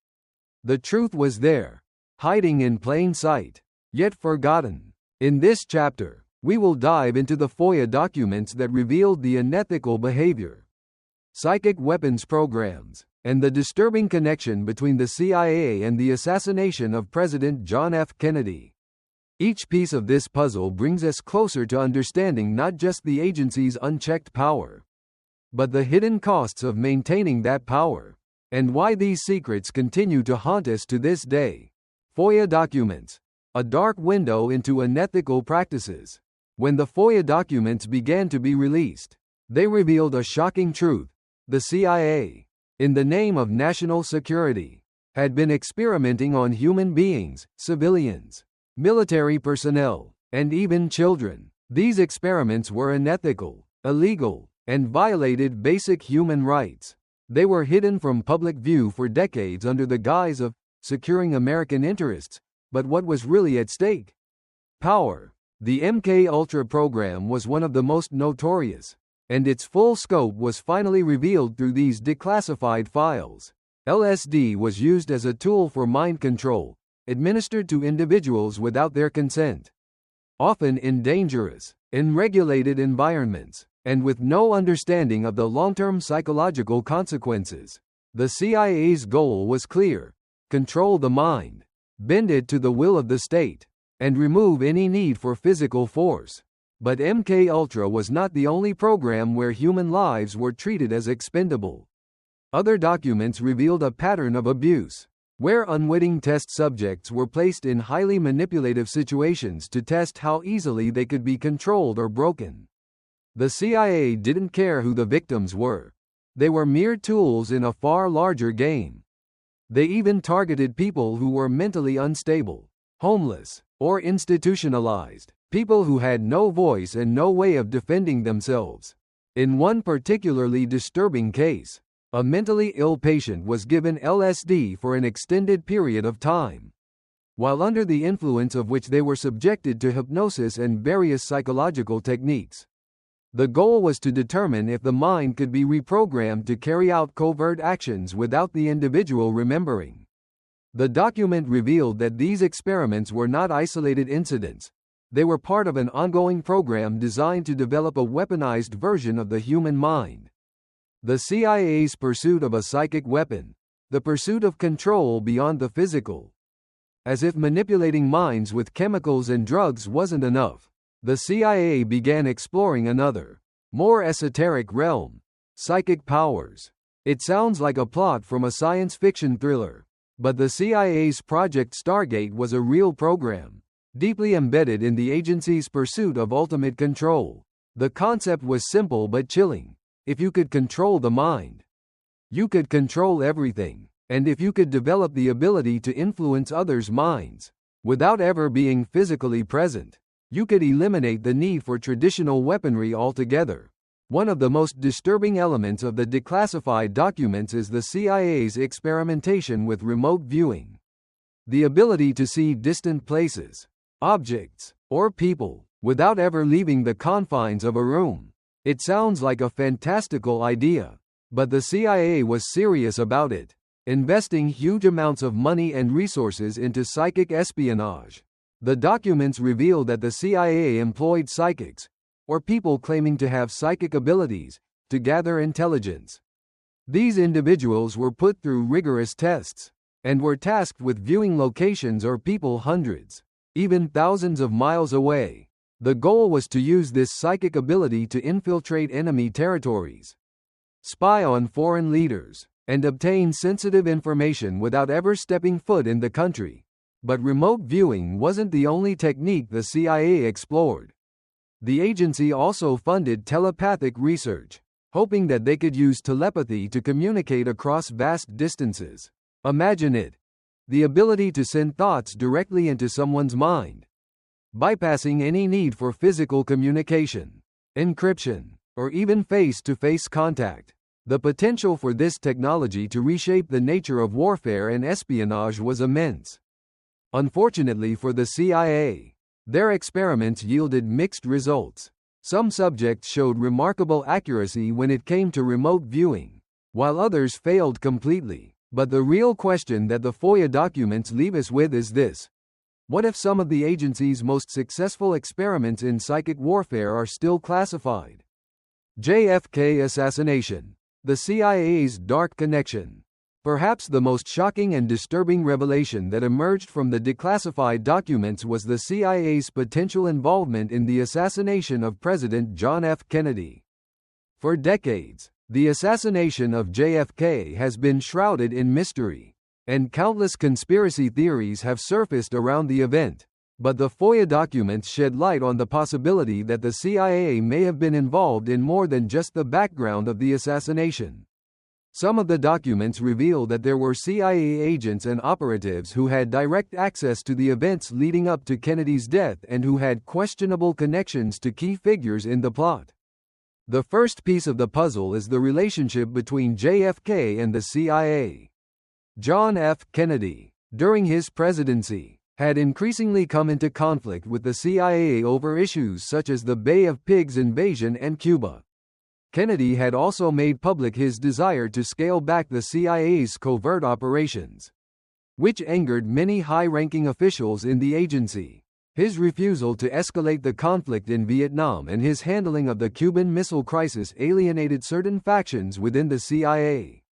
The truth was there, hiding in plain sight, yet forgotten. In this chapter, we will dive into the FOIA documents that revealed the unethical behavior, psychic weapons programs, and the disturbing connection between the CIA and the assassination of President John F. Kennedy. Each piece of this puzzle brings us closer to understanding not just the agency's unchecked power, but the hidden costs of maintaining that power, and why these secrets continue to haunt us to this day. FOIA documents, a dark window into unethical practices. When the FOIA documents began to be released, they revealed a shocking truth. The CIA, in the name of national security, had been experimenting on human beings, civilians, military personnel, and even children. These experiments were unethical, illegal, and violated basic human rights. They were hidden from public view for decades under the guise of securing American interests, but what was really at stake? Power. The MK-Ultra program was one of the most notorious, and its full scope was finally revealed through these declassified files. LSD was used as a tool for mind control, administered to individuals without their consent, often in dangerous, unregulated environments, and with no understanding of the long-term psychological consequences. The CIA's goal was clear: control the mind, bend it to the will of the state, and remove any need for physical force. But MK-Ultra was not the only program where human lives were treated as expendable. Other documents revealed a pattern of abuse, where unwitting test subjects were placed in highly manipulative situations to test how easily they could be controlled or broken. The CIA didn't care who the victims were. They were mere tools in a far larger game. They even targeted people who were mentally unstable, homeless, or institutionalized, people who had no voice and no way of defending themselves. In one particularly disturbing case, a mentally ill patient was given LSD for an extended period of time. while under the influence of which they were subjected to hypnosis and various psychological techniques. The goal was to determine if the mind could be reprogrammed to carry out covert actions without the individual remembering. The document revealed that these experiments were not isolated incidents. They were part of an ongoing program designed to develop a weaponized version of the human mind. The CIA's pursuit of a psychic weapon, the pursuit of control beyond the physical. As if manipulating minds with chemicals and drugs wasn't enough, the CIA began exploring another, more esoteric realm: psychic powers. It sounds like a plot from a science fiction thriller, but the CIA's Project Stargate was a real program, deeply embedded in the agency's pursuit of ultimate control. The concept was simple but chilling. If you could control the mind, you could control everything, and if you could develop the ability to influence others' minds, without ever being physically present, you could eliminate the need for traditional weaponry altogether. One of the most disturbing elements of the declassified documents is the CIA's experimentation with remote viewing. The ability to see distant places, objects, or people, without ever leaving the confines of a room. It sounds like a fantastical idea, but the CIA was serious about it, investing huge amounts of money and resources into psychic espionage. The documents reveal that the CIA employed psychics, or people claiming to have psychic abilities, to gather intelligence. These individuals were put through rigorous tests, and were tasked with viewing locations or people hundreds, even thousands of miles away. The goal was to use this psychic ability to infiltrate enemy territories, spy on foreign leaders, and obtain sensitive information without ever stepping foot in the country. But remote viewing wasn't the only technique the CIA explored. The agency also funded telepathic research, hoping that they could use telepathy to communicate across vast distances. Imagine it. The ability to send thoughts directly into someone's mind, bypassing any need for physical communication, encryption, or even face-to-face contact. The potential for this technology to reshape the nature of warfare and espionage was immense. Unfortunately for the CIA, their experiments yielded mixed results. Some subjects showed remarkable accuracy when it came to remote viewing, while others failed completely. But the real question that the FOIA documents leave us with is this: what if some of the agency's most successful experiments in psychic warfare are still classified? JFK assassination. The CIA's dark connection. Perhaps the most shocking and disturbing revelation that emerged from the declassified documents was the CIA's potential involvement in the assassination of President John F. Kennedy. For decades, the assassination of JFK has been shrouded in mystery, and countless conspiracy theories have surfaced around the event. But the FOIA documents shed light on the possibility that the CIA may have been involved in more than just the background of the assassination. Some of the documents reveal that there were CIA agents and operatives who had direct access to the events leading up to Kennedy's death and who had questionable connections to key figures in the plot. The first piece of the puzzle is the relationship between JFK and the CIA. John F. Kennedy, during his presidency, had increasingly come into conflict with the CIA over issues such as the Bay of Pigs invasion and Cuba. Kennedy had also made public his desire to scale back the CIA's covert operations, which angered many high-ranking officials in the agency. His refusal to escalate the conflict in Vietnam and his handling of the Cuban Missile Crisis alienated certain factions within the CIA.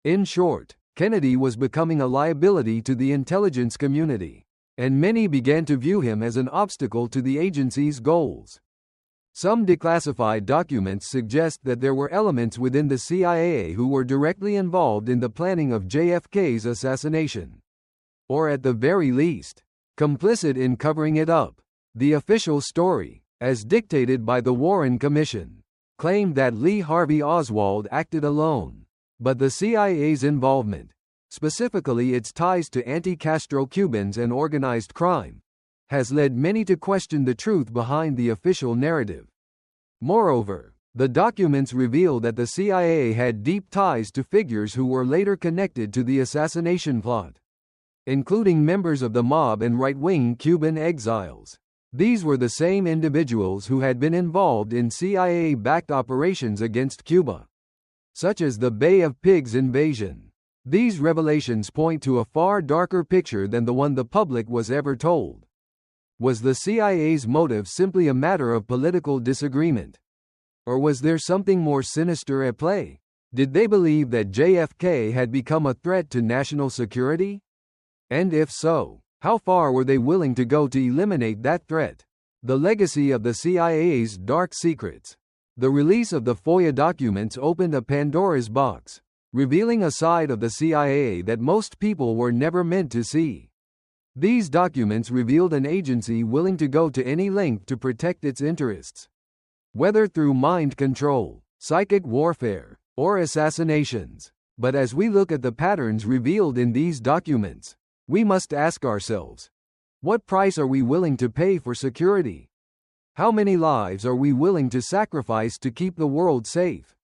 In short, Kennedy was becoming a liability to the intelligence community, and many began to view him as an obstacle to the agency's goals. Some declassified documents suggest that there were elements within the CIA who were directly involved in the planning of JFK's assassination, or at the very least, complicit in covering it up. The official story, as dictated by the Warren Commission, claimed that Lee Harvey Oswald acted alone, but the CIA's involvement, specifically its ties to anti-Castro Cubans and organized crime, has led many to question the truth behind the official narrative. Moreover, the documents reveal that the CIA had deep ties to figures who were later connected to the assassination plot. including members of the mob and right-wing Cuban exiles. These were the same individuals who had been involved in CIA-backed operations against Cuba, such as the Bay of Pigs invasion. These revelations point to a far darker picture than the one the public was ever told. Was the CIA's motive simply a matter of political disagreement? Or was there something more sinister at play? Did they believe that JFK had become a threat to national security? And if so, how far were they willing to go to eliminate that threat? The legacy of the CIA's dark secrets. The release of the FOIA documents opened a Pandora's box, revealing a side of the CIA that most people were never meant to see. These documents revealed an agency willing to go to any length to protect its interests, whether through mind control, psychic warfare, or assassinations. But as we look at the patterns revealed in these documents, we must ask ourselves, what price are we willing to pay for security? How many lives are we willing to sacrifice to keep the world safe?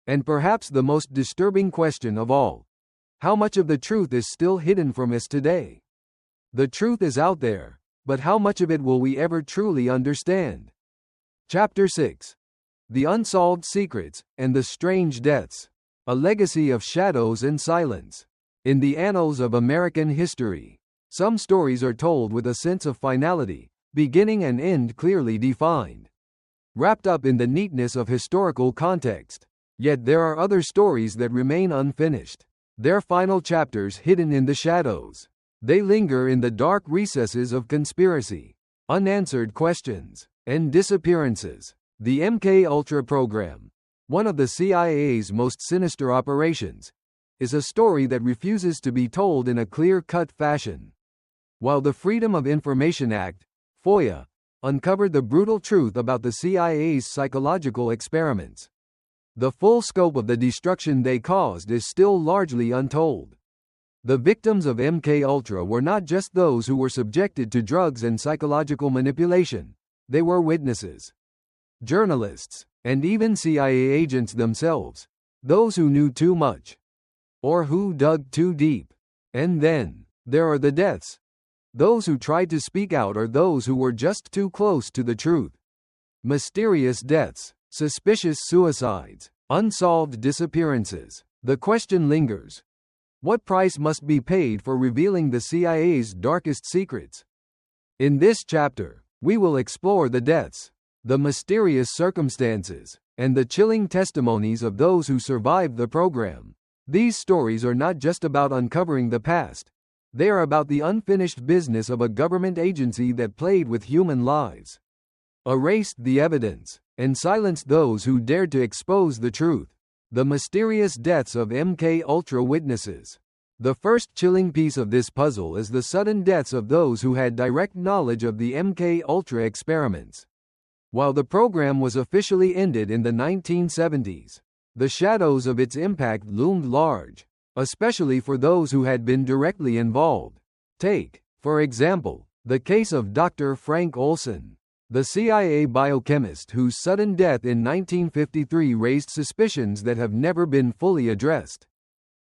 And perhaps the most disturbing question of all, how much of the truth is still hidden from us today? The truth is out there, but how much of it will we ever truly understand? Chapter 6. The Unsolved Secrets and the Strange Deaths. A Legacy of Shadows and Silence. In the annals of American history, some stories are told with a sense of finality, beginning and end clearly defined, wrapped up in the neatness of historical context. Yet there are other stories that remain unfinished, their final chapters hidden in the shadows. They linger in the dark recesses of conspiracy, unanswered questions, and disappearances. The MK-Ultra program, one of the CIA's most sinister operations, is a story that refuses to be told in a clear-cut fashion. While the Freedom of Information Act, FOIA, uncovered the brutal truth about the CIA's psychological experiments, the full scope of the destruction they caused is still largely untold. The victims of MK-Ultra were not just those who were subjected to drugs and psychological manipulation. They were witnesses, journalists, and even CIA agents themselves, those who knew too much, or who dug too deep. And then, there are the deaths. Those who tried to speak out or those who were just too close to the truth. Mysterious deaths, suspicious suicides, unsolved disappearances. The question lingers. What price must be paid for revealing the CIA's darkest secrets? In this chapter, we will explore the deaths, the mysterious circumstances, and the chilling testimonies of those who survived the program. These stories are not just about uncovering the past. They are about the unfinished business of a government agency that played with human lives, erased the evidence, and silenced those who dared to expose the truth. The mysterious deaths of MK-Ultra witnesses. The first chilling piece of this puzzle is the sudden deaths of those who had direct knowledge of the MK-Ultra experiments. While the program was officially ended in the 1970s, the shadows of its impact loomed large, especially for those who had been directly involved. Take, for example, the case of Dr. Frank Olson, the CIA biochemist whose sudden death in 1953 raised suspicions that have never been fully addressed.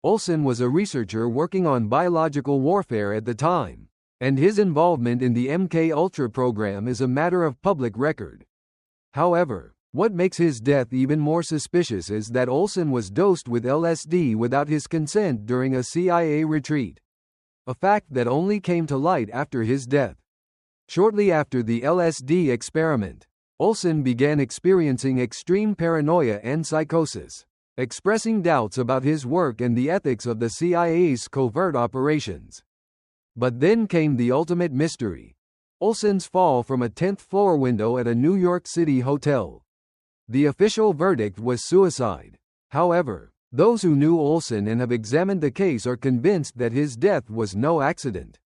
Olson was a researcher working on biological warfare at the time, and his involvement in the MK-Ultra program is a matter of public record. However, what makes his death even more suspicious is that Olson was dosed with LSD without his consent during a CIA retreat, a fact that only came to light after his death. Shortly after the LSD experiment, Olson began experiencing extreme paranoia and psychosis, expressing doubts about his work and the ethics of the CIA's covert operations. But then came the ultimate mystery: Olson's fall from a 10th-floor window at a New York City hotel. The official verdict was suicide. However, those who knew Olson and have examined the case are convinced that his death was no accident.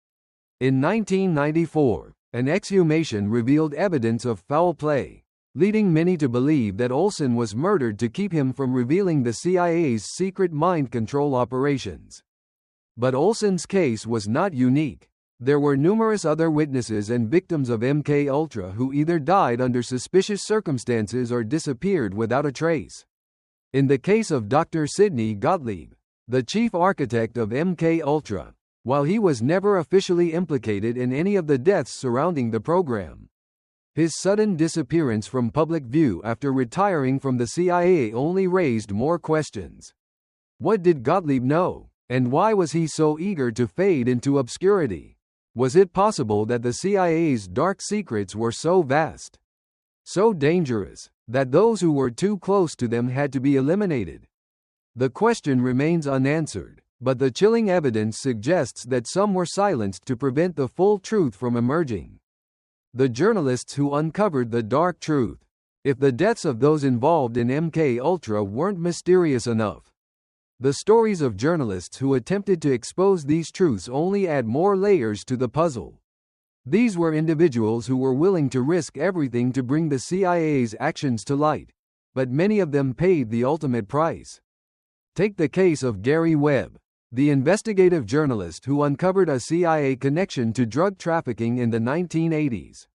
In 1994, an exhumation revealed evidence of foul play, leading many to believe that Olson was murdered to keep him from revealing the CIA's secret mind control operations. But Olson's case was not unique. There were numerous other witnesses and victims of MK-Ultra who either died under suspicious circumstances or disappeared without a trace. In the case of Dr. Sidney Gottlieb, the chief architect of MK-Ultra, while he was never officially implicated in any of the deaths surrounding the program. His sudden disappearance from public view after retiring from the CIA only raised more questions. What did Gottlieb know? And why was he so eager to fade into obscurity? Was it possible that the CIA's dark secrets were so vast, so dangerous, that those who were too close to them had to be eliminated? The question remains unanswered, but the chilling evidence suggests that some were silenced to prevent the full truth from emerging. The journalists who uncovered the dark truth. If the deaths of those involved in MK Ultra weren't mysterious enough, the stories of journalists who attempted to expose these truths only add more layers to the puzzle. These were individuals who were willing to risk everything to bring the CIA's actions to light, but many of them paid the ultimate price. Take the case of Gary Webb, the investigative journalist who uncovered a CIA connection to drug trafficking in the 1980s,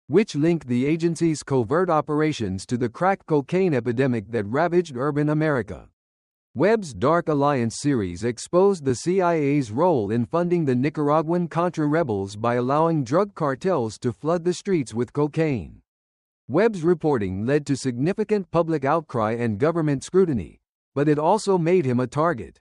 which linked the agency's covert operations to the crack cocaine epidemic that ravaged urban America. Webb's Dark Alliance series exposed the CIA's role in funding the Nicaraguan Contra rebels by allowing drug cartels to flood the streets with cocaine. Webb's reporting led to significant public outcry and government scrutiny, but it also made him a target.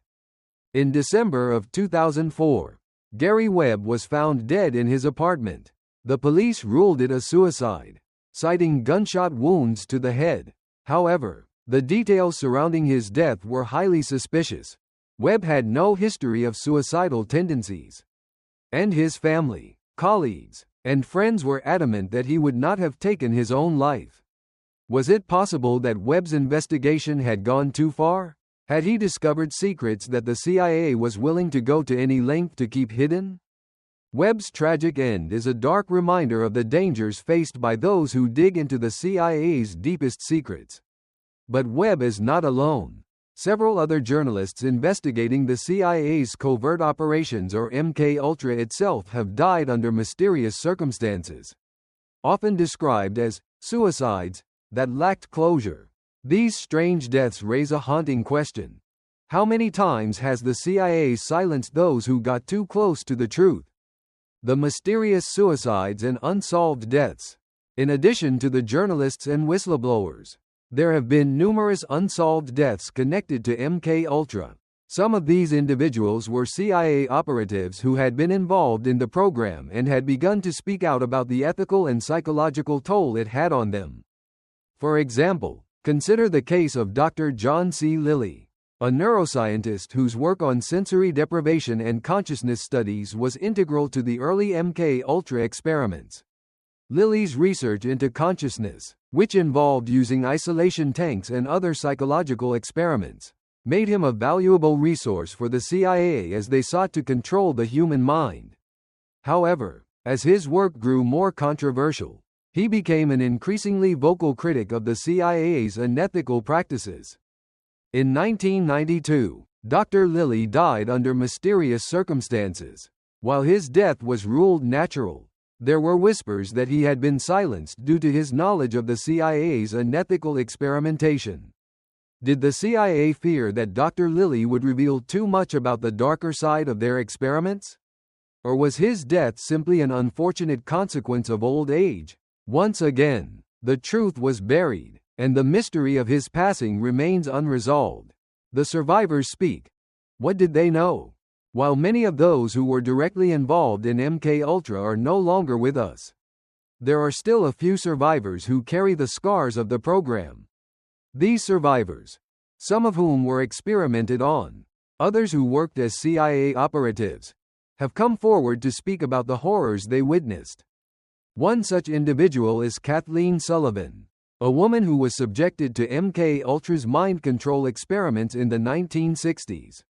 In December of 2004, Gary Webb was found dead in his apartment. The police ruled it a suicide, citing gunshot wounds to the head. However, the details surrounding his death were highly suspicious. Webb had no history of suicidal tendencies, and his family, colleagues, and friends were adamant that he would not have taken his own life. Was it possible that Webb's investigation had gone too far? Had he discovered secrets that the CIA was willing to go to any length to keep hidden? Webb's tragic end is a dark reminder of the dangers faced by those who dig into the CIA's deepest secrets. But Webb is not alone. Several other journalists investigating the CIA's covert operations or MK Ultra itself have died under mysterious circumstances, often described as suicides that lacked closure. These strange deaths raise a haunting question. How many times has the CIA silenced those who got too close to the truth? The mysterious suicides and unsolved deaths. In addition to the journalists and whistleblowers, there have been numerous unsolved deaths connected to MK Ultra. Some of these individuals were CIA operatives who had been involved in the program and had begun to speak out about the ethical and psychological toll it had on them. For example, consider the case of Dr. John C. Lilly, a neuroscientist whose work on sensory deprivation and consciousness studies was integral to the early MK Ultra experiments. Lilly's research into consciousness, which involved using isolation tanks and other psychological experiments, made him a valuable resource for the CIA as they sought to control the human mind. However, as his work grew more controversial, he became an increasingly vocal critic of the CIA's unethical practices. In 1992, Dr. Lilly died under mysterious circumstances. While his death was ruled natural, there were whispers that he had been silenced due to his knowledge of the CIA's unethical experimentation. Did the CIA fear that Dr. Lilly would reveal too much about the darker side of their experiments? Or was his death simply an unfortunate consequence of old age? Once again, the truth was buried, and the mystery of his passing remains unresolved. The survivors speak. What did they know? While many of those who were directly involved in MK Ultra are no longer with us, there are still a few survivors who carry the scars of the program. These survivors, some of whom were experimented on, others who worked as CIA operatives, have come forward to speak about the horrors they witnessed. One such individual is Kathleen Sullivan, a woman who was subjected to MK Ultra's mind control experiments in the 1960s.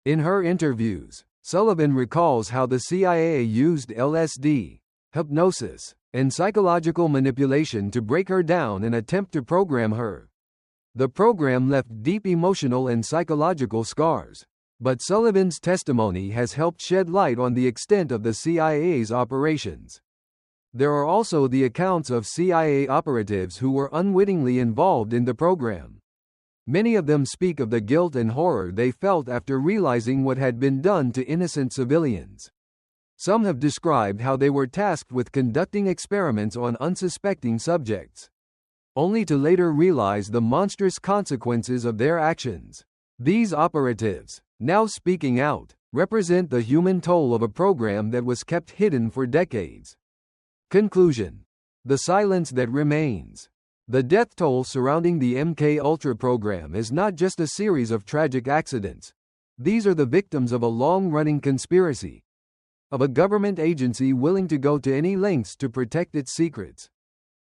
In her interviews, Sullivan recalls how the CIA used LSD, hypnosis, and psychological manipulation to break her down and attempt to program her. The program left deep emotional and psychological scars, but Sullivan's testimony has helped shed light on the extent of the CIA's operations. There are also the accounts of CIA operatives who were unwittingly involved in the program. Many of them speak of the guilt and horror they felt after realizing what had been done to innocent civilians. Some have described how they were tasked with conducting experiments on unsuspecting subjects, only to later realize the monstrous consequences of their actions. These operatives, now speaking out, represent the human toll of a program that was kept hidden for decades. Conclusion. The silence that remains. The death toll surrounding the MKUltra program is not just a series of tragic accidents. These are the victims of a long-running conspiracy, of a government agency willing to go to any lengths to protect its secrets.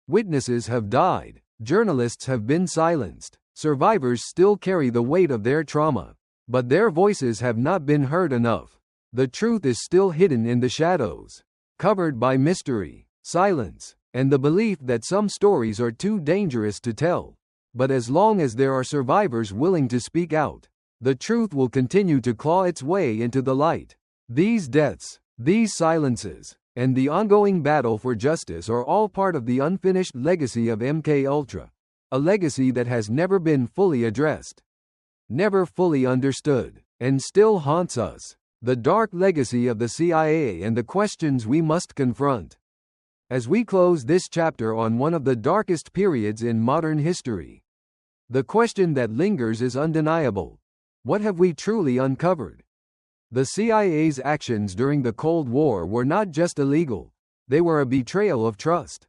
Witnesses have died, journalists have been silenced, survivors still carry the weight of their trauma, but their voices have not been heard enough. The truth is still hidden in the shadows, covered by mystery, silence, and the belief that some stories are too dangerous to tell. But as long as there are survivors willing to speak out, the truth will continue to claw its way into the light. These deaths, these silences, and the ongoing battle for justice are all part of the unfinished legacy of MKUltra, a legacy that has never been fully addressed, never fully understood, and still haunts us. The dark legacy of the CIA and the questions we must confront. As we close this chapter on one of the darkest periods in modern history, the question that lingers is undeniable. What have we truly uncovered? The CIA's actions during the Cold War were not just illegal, they were a betrayal of trust,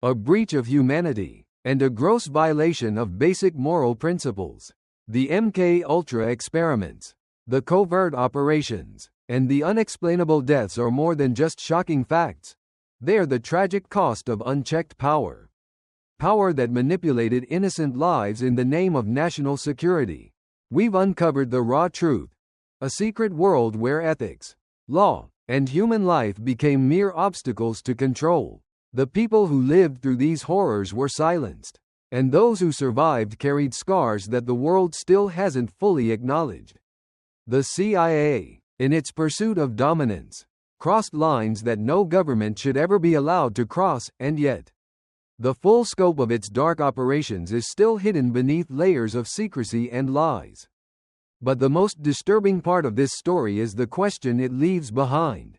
a breach of humanity, and a gross violation of basic moral principles. The MKUltra experiments, the covert operations, and the unexplainable deaths are more than just shocking facts. They are the tragic cost of unchecked power. Power that manipulated innocent lives in the name of national security. We've uncovered the raw truth. A secret world where ethics, law, and human life became mere obstacles to control. The people who lived through these horrors were silenced, and those who survived carried scars that the world still hasn't fully acknowledged. The CIA, in its pursuit of dominance, crossed lines that no government should ever be allowed to cross, and yet, the full scope of its dark operations is still hidden beneath layers of secrecy and lies. But the most disturbing part of this story is the question it leaves behind.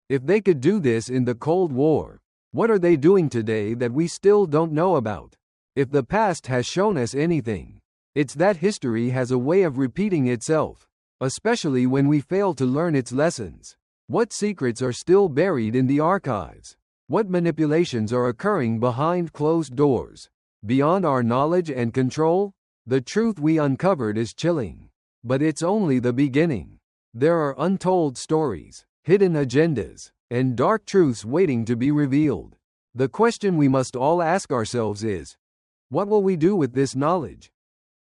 If they could do this in the Cold War, what are they doing today that we still don't know about? If the past has shown us anything, it's that history has a way of repeating itself, especially when we fail to learn its lessons. What secrets are still buried in the archives? What manipulations are occurring behind closed doors? Beyond our knowledge and control? The truth we uncovered is chilling. But it's only the beginning. There are untold stories, hidden agendas, and dark truths waiting to be revealed. The question we must all ask ourselves is, what will we do with this knowledge?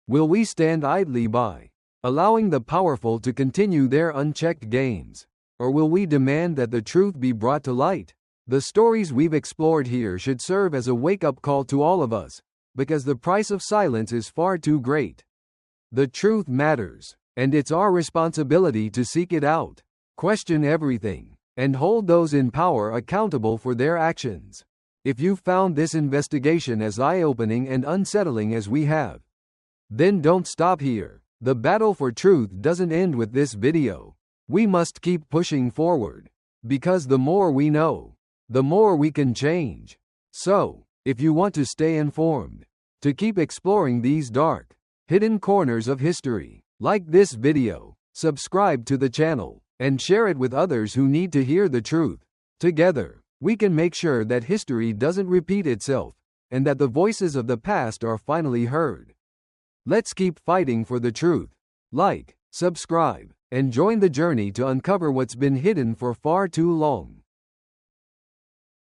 Will we stand idly by, allowing the powerful to continue their unchecked games? Or will we demand that the truth be brought to light? The stories we've explored here should serve as a wake-up call to all of us, because the price of silence is far too great. The truth matters, and it's our responsibility to seek it out, question everything, and hold those in power accountable for their actions. If you found this investigation as eye-opening and unsettling as we have, then don't stop here. The battle for truth doesn't end with this video. We must keep pushing forward, because the more we know, the more we can change. So, if you want to stay informed, to keep exploring these dark, hidden corners of history, like this video, subscribe to the channel, and share it with others who need to hear the truth. Together, we can make sure that history doesn't repeat itself, and that the voices of the past are finally heard. Let's keep fighting for the truth. Like, subscribe, and join the journey to uncover what's been hidden for far too long.